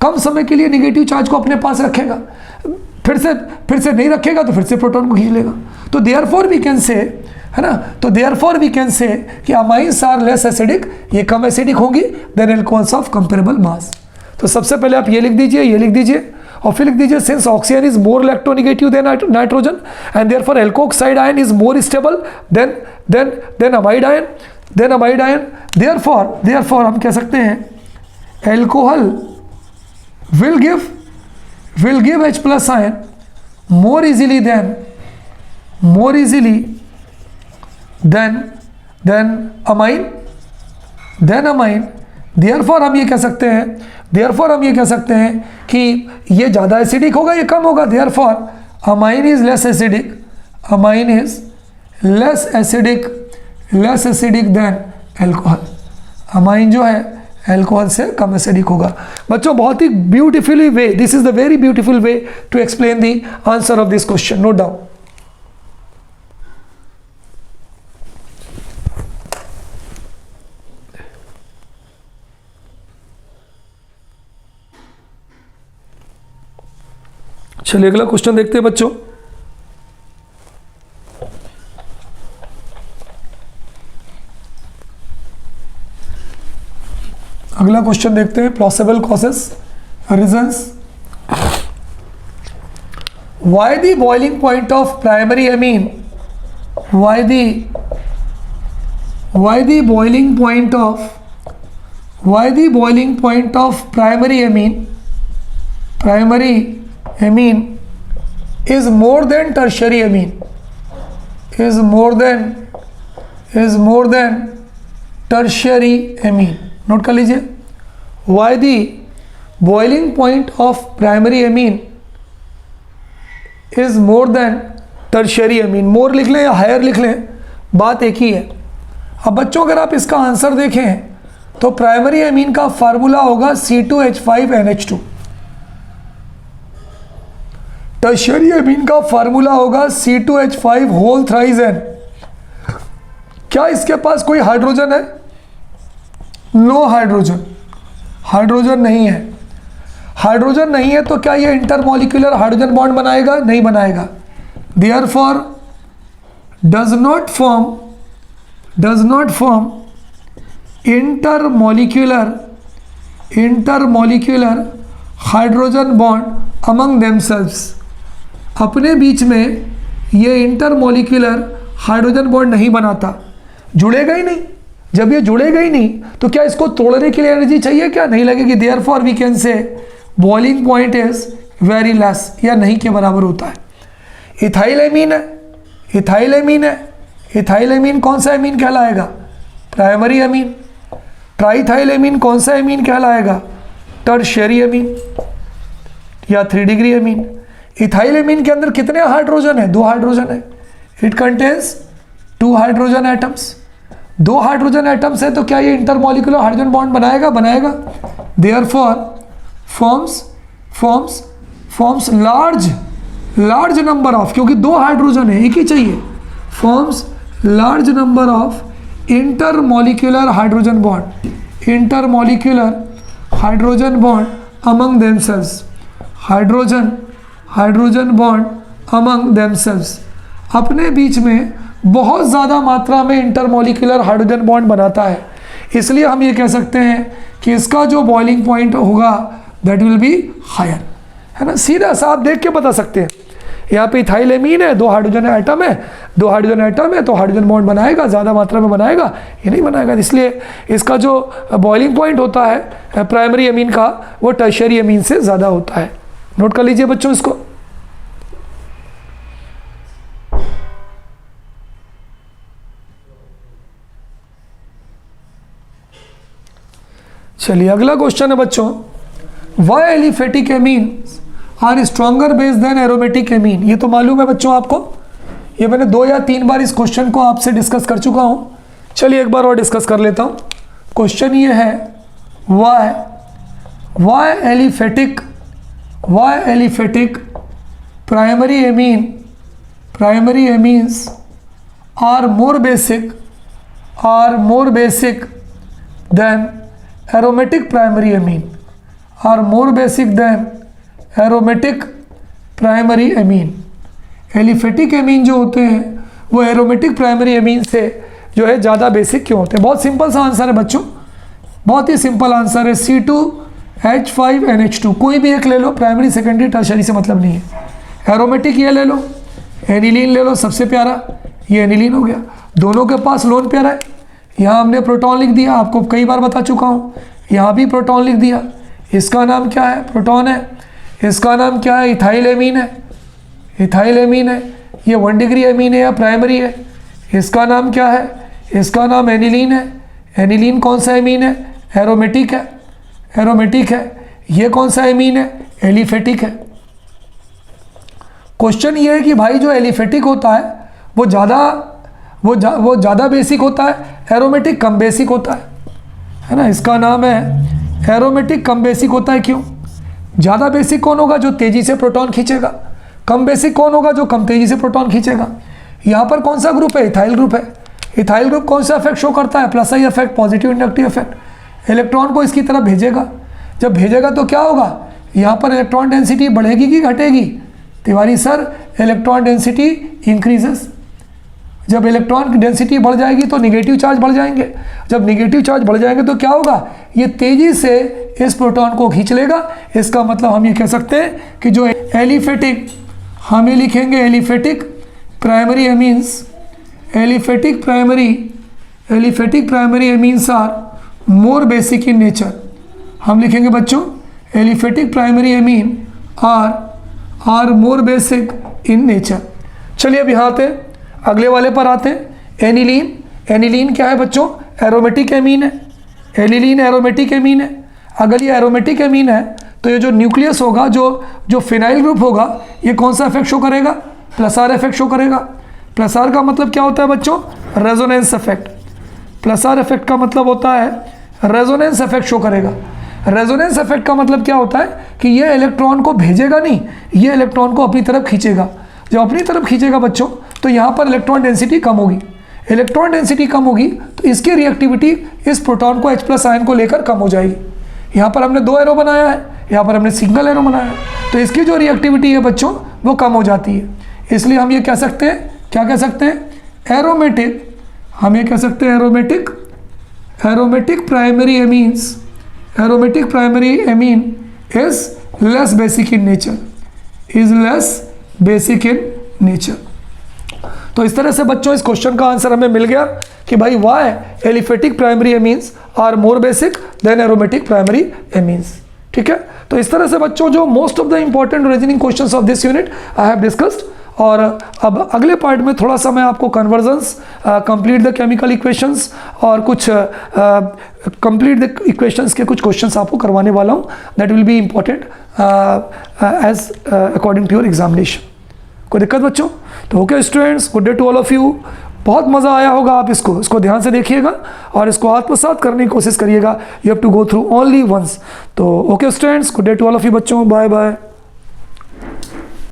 कम समय के लिए निगेटिव चार्ज को अपने पास रखेगा, फिर से नहीं रखेगा तो फिर से प्रोटॉन को खींच लेगा। तो देयरफॉर वी कैन से, है ना, तो देयरफॉर वी कैन से कि अमाइंस आर लेस एसिडिक, ये कम एसिडिक होंगी देन एल्कोहल्स ऑफ कंपेरेबल मास। तो सबसे पहले आप ये लिख दीजिए और फिर लिख दीजिए since oxygen is more electronegative than nitrogen and therefore alkoxide ion is more stable than amide ion. Therefore हम कह सकते हैं alcohol will give H plus ion more easily than amine. Therefore हम ये कह सकते हैं कि ये ज़्यादा एसिडिक होगा, ये कम होगा। Therefore amine is less acidic than alcohol. Amine जो है अल्कोहल से कम एसिडिक होगा। बच्चों बहुत ही beautifully way, this is the very beautiful way to explain the answer of this question, note down. चलिए अगला क्वेश्चन देखते हैं बच्चों। अगला क्वेश्चन देखते हैं, plausible causes, reasons. Why the boiling point of primary amine, why the boiling point of primary amine is more than tertiary amine, is more than tertiary amine। Note कर लीजिए, why the boiling point of primary amine is more than tertiary amine। मोर लिख लें या हायर लिख लें, बात एक ही है। अब बच्चों अगर आप इसका आंसर देखें तो प्राइमरी एमीन का फार्मूला होगा C2H5NH2, टर्शियरी एमीन का फार्मूला होगा C2H5 होल थ्राइज N। क्या इसके पास कोई हाइड्रोजन है? नो हाइड्रोजन, हाइड्रोजन नहीं है। हाइड्रोजन नहीं है तो क्या ये इंटरमॉलिक्यूलर हाइड्रोजन बॉन्ड बनाएगा? नहीं बनाएगा। Therefore does not form intermolecular hydrogen bond among themselves. अपने बीच में ये इंटरमॉलिक्यूलर हाइड्रोजन बॉन्ड नहीं बनाता, जुड़ेगा ही नहीं। जब ये जुड़ेगा ही नहीं तो क्या इसको तोड़ने के लिए एनर्जी चाहिए? क्या नहीं लगेगी। Therefore we can say boiling point is very less, या नहीं के बराबर होता है। इथाइल एमीन है, इथाइल एमीन कौन सा एमीन कहलाएगा? Primary amine. ट्राइथाइल एमीन कौन सा एमीन कहलाएगा? टर्शियरी एमीन या 3 डिग्री एमीन। इथाइल एमीन के अंदर कितने हाइड्रोजन है? 2 हाइड्रोजन है। It contains 2 hydrogen atoms. 2 hydrogen atoms है तो क्या ये इंटरमॉलिक्यूलर हाइड्रोजन बॉन्ड बनाएगा? बनाएगा। Therefore forms large number of, क्योंकि 2 हाइड्रोजन है, एक ही चाहिए, forms large number of intermolecular hydrogen bond among themselves. Hydrogen bond among themselves अपने बीच में बहुत ज़्यादा मात्रा में इंटरमॉलिक्यूलर हाइड्रोजन बॉन्ड बनाता है। इसलिए हम ये कह सकते हैं कि इसका जो बॉइलिंग पॉइंट होगा दैट विल बी हायर, है ना। सीधा सा आप देख के बता सकते हैं। यहाँ पे इथाइल एमीन है, 2 हाइड्रोजन एटम है, 2 हाइड्रोजन एटम है तो हाइड्रोजन बॉन्ड बनाएगा, ज़्यादा मात्रा में बनाएगा, ये नहीं बनाएगा। इसलिए इसका जो बॉइलिंग पॉइंट होता है प्राइमरी एमीन का, वो टर्शियरी एमीन से ज़्यादा होता है। नोट कर लीजिए बच्चों इसको। चलिए अगला क्वेश्चन है बच्चों, why aliphatic amine are stronger base than aromatic amine. ये तो मालूम है बच्चों आपको, ये मैंने 2 या 3 बार इस क्वेश्चन को आपसे डिस्कस कर चुका हूँ। चलिए एक बार और डिस्कस कर लेता हूँ। क्वेश्चन ये है, why aliphatic primary amines are more basic than aromatic primary amine, are more basic than aromatic primary amine. Aliphatic amine जो होते हैं वो एरोमेटिक प्राइमरी एमीन से जो है ज़्यादा बेसिक क्यों होते हैं? बहुत सिंपल सा आंसर है बच्चों, बहुत ही सिंपल आंसर है, C2H5NH2। कोई भी एक ले लो, प्राइमरी सेकेंडरी टर्शियरी से मतलब नहीं है। एरोमेटिक ये ले लो, एनिलीन ले लो, सबसे प्यारा ये एनिलीन हो गया। दोनों के पास लोन पेयर है। यहाँ हमने प्रोटॉन लिख दिया, आपको कई बार बता चुका हूँ। यहाँ भी प्रोटॉन लिख दिया, इसका नाम क्या है? प्रोटॉन है। इसका नाम क्या है? इथाइल एमीन है। ये 1 डिग्री एमीन है या प्राइमरी है। इसका नाम क्या है? इसका नाम एनिलीन है। एनिलीन कौन सा एमीन है? एरोमेटिक है। ये कौन सा एमीन है? एलिफेटिक है। क्वेश्चन ये है कि भाई जो एलिफेटिक होता है वो ज़्यादा बेसिक होता है, एरोमेटिक कम बेसिक होता है है ना, इसका नाम है एरोमेटिक। कम बेसिक होता है क्यों? ज़्यादा बेसिक कौन होगा? जो तेज़ी से प्रोटॉन खींचेगा। कम बेसिक कौन होगा? जो कम तेज़ी से प्रोटॉन खींचेगा। यहाँ पर कौन सा ग्रुप है? इथाइल ग्रुप है। इथाइल ग्रुप कौन सा इफेक्ट शो करता है? Plus I effect, positive inductive effect. Electron को इसकी तरफ भेजेगा। जब भेजेगा तो क्या होगा? यहाँ पर इलेक्ट्रॉन डेंसिटी बढ़ेगी कि घटेगी? Tiwari sir, electron density increases. जब इलेक्ट्रॉन डेंसिटी बढ़ जाएगी तो निगेटिव चार्ज बढ़ जाएंगे। जब निगेटिव चार्ज बढ़ जाएंगे तो क्या होगा? ये तेज़ी से इस प्रोटॉन को खींच लेगा। इसका मतलब हम ये कह सकते हैं कि जो एलिफेटिक, हम ये लिखेंगे aliphatic primary amines, aliphatic primary amines are more basic in nature. हम लिखेंगे बच्चों aliphatic primary amine are more basic in nature. चलिए अब यहाँ आते हैं, अगले वाले पर आते हैं। एनिलीन। एनिलीन क्या है बच्चों? एरोमेटिक एमीन है। एनिलीन एरोमेटिक एमीन है। अगर ये एरोमेटिक एमीन है तो ये जो न्यूक्लियस होगा, जो फिनाइल ग्रुप होगा, ये कौन सा इफेक्ट शो करेगा? प्लस आर इफेक्ट शो करेगा। प्लस आर का मतलब क्या होता है बच्चों? Resonance effect. Plus are effect का मतलब होता है रेजोनेंस इफेक्ट शो करेगा। रेजोनेंस इफेक्ट का मतलब क्या होता है कि ये इलेक्ट्रॉन को भेजेगा नहीं, ये इलेक्ट्रॉन को अपनी तरफ खींचेगा। जब अपनी तरफ खींचेगा बच्चों तो यहाँ पर इलेक्ट्रॉन डेंसिटी कम होगी। इलेक्ट्रॉन डेंसिटी कम होगी तो इसकी रिएक्टिविटी इस प्रोटॉन को H+ आयन को लेकर कम हो जाएगी। यहाँ पर हमने 2 एरो बनाया है, यहाँ पर हमने सिंगल एरो बनाया है, तो इसकी जो रिएक्टिविटी है बच्चों वो कम हो जाती है। इसलिए हम ये कह सकते हैं, क्या कह सकते हैं? एरोमेटिक। हम ये कह सकते हैं aromatic primary amines, aromatic primary amine is less basic in nature, is less basic in nature. तो इस तरह से बच्चों इस क्वेश्चन का आंसर हमें मिल गया कि भाई why aliphatic primary amines are more basic than aromatic primary amines. ठीक है, तो इस तरह से बच्चों जो most of the important reasoning questions of this unit I have discussed. और अब अगले पार्ट में थोड़ा सा मैं आपको conversions, complete the chemical equations और कुछ कंप्लीट द इक्वेशंस के कुछ क्वेश्चंस आपको करवाने वाला हूँ। That will be important as according to your examination. कोई दिक्कत बच्चों? तो okay students, good day to all of you. बहुत मज़ा आया होगा, आप इसको ध्यान से देखिएगा और इसको आत्मसात करने की कोशिश करिएगा। You have to go through only once. तो okay students, good day to all of you बच्चों, बाय बाय।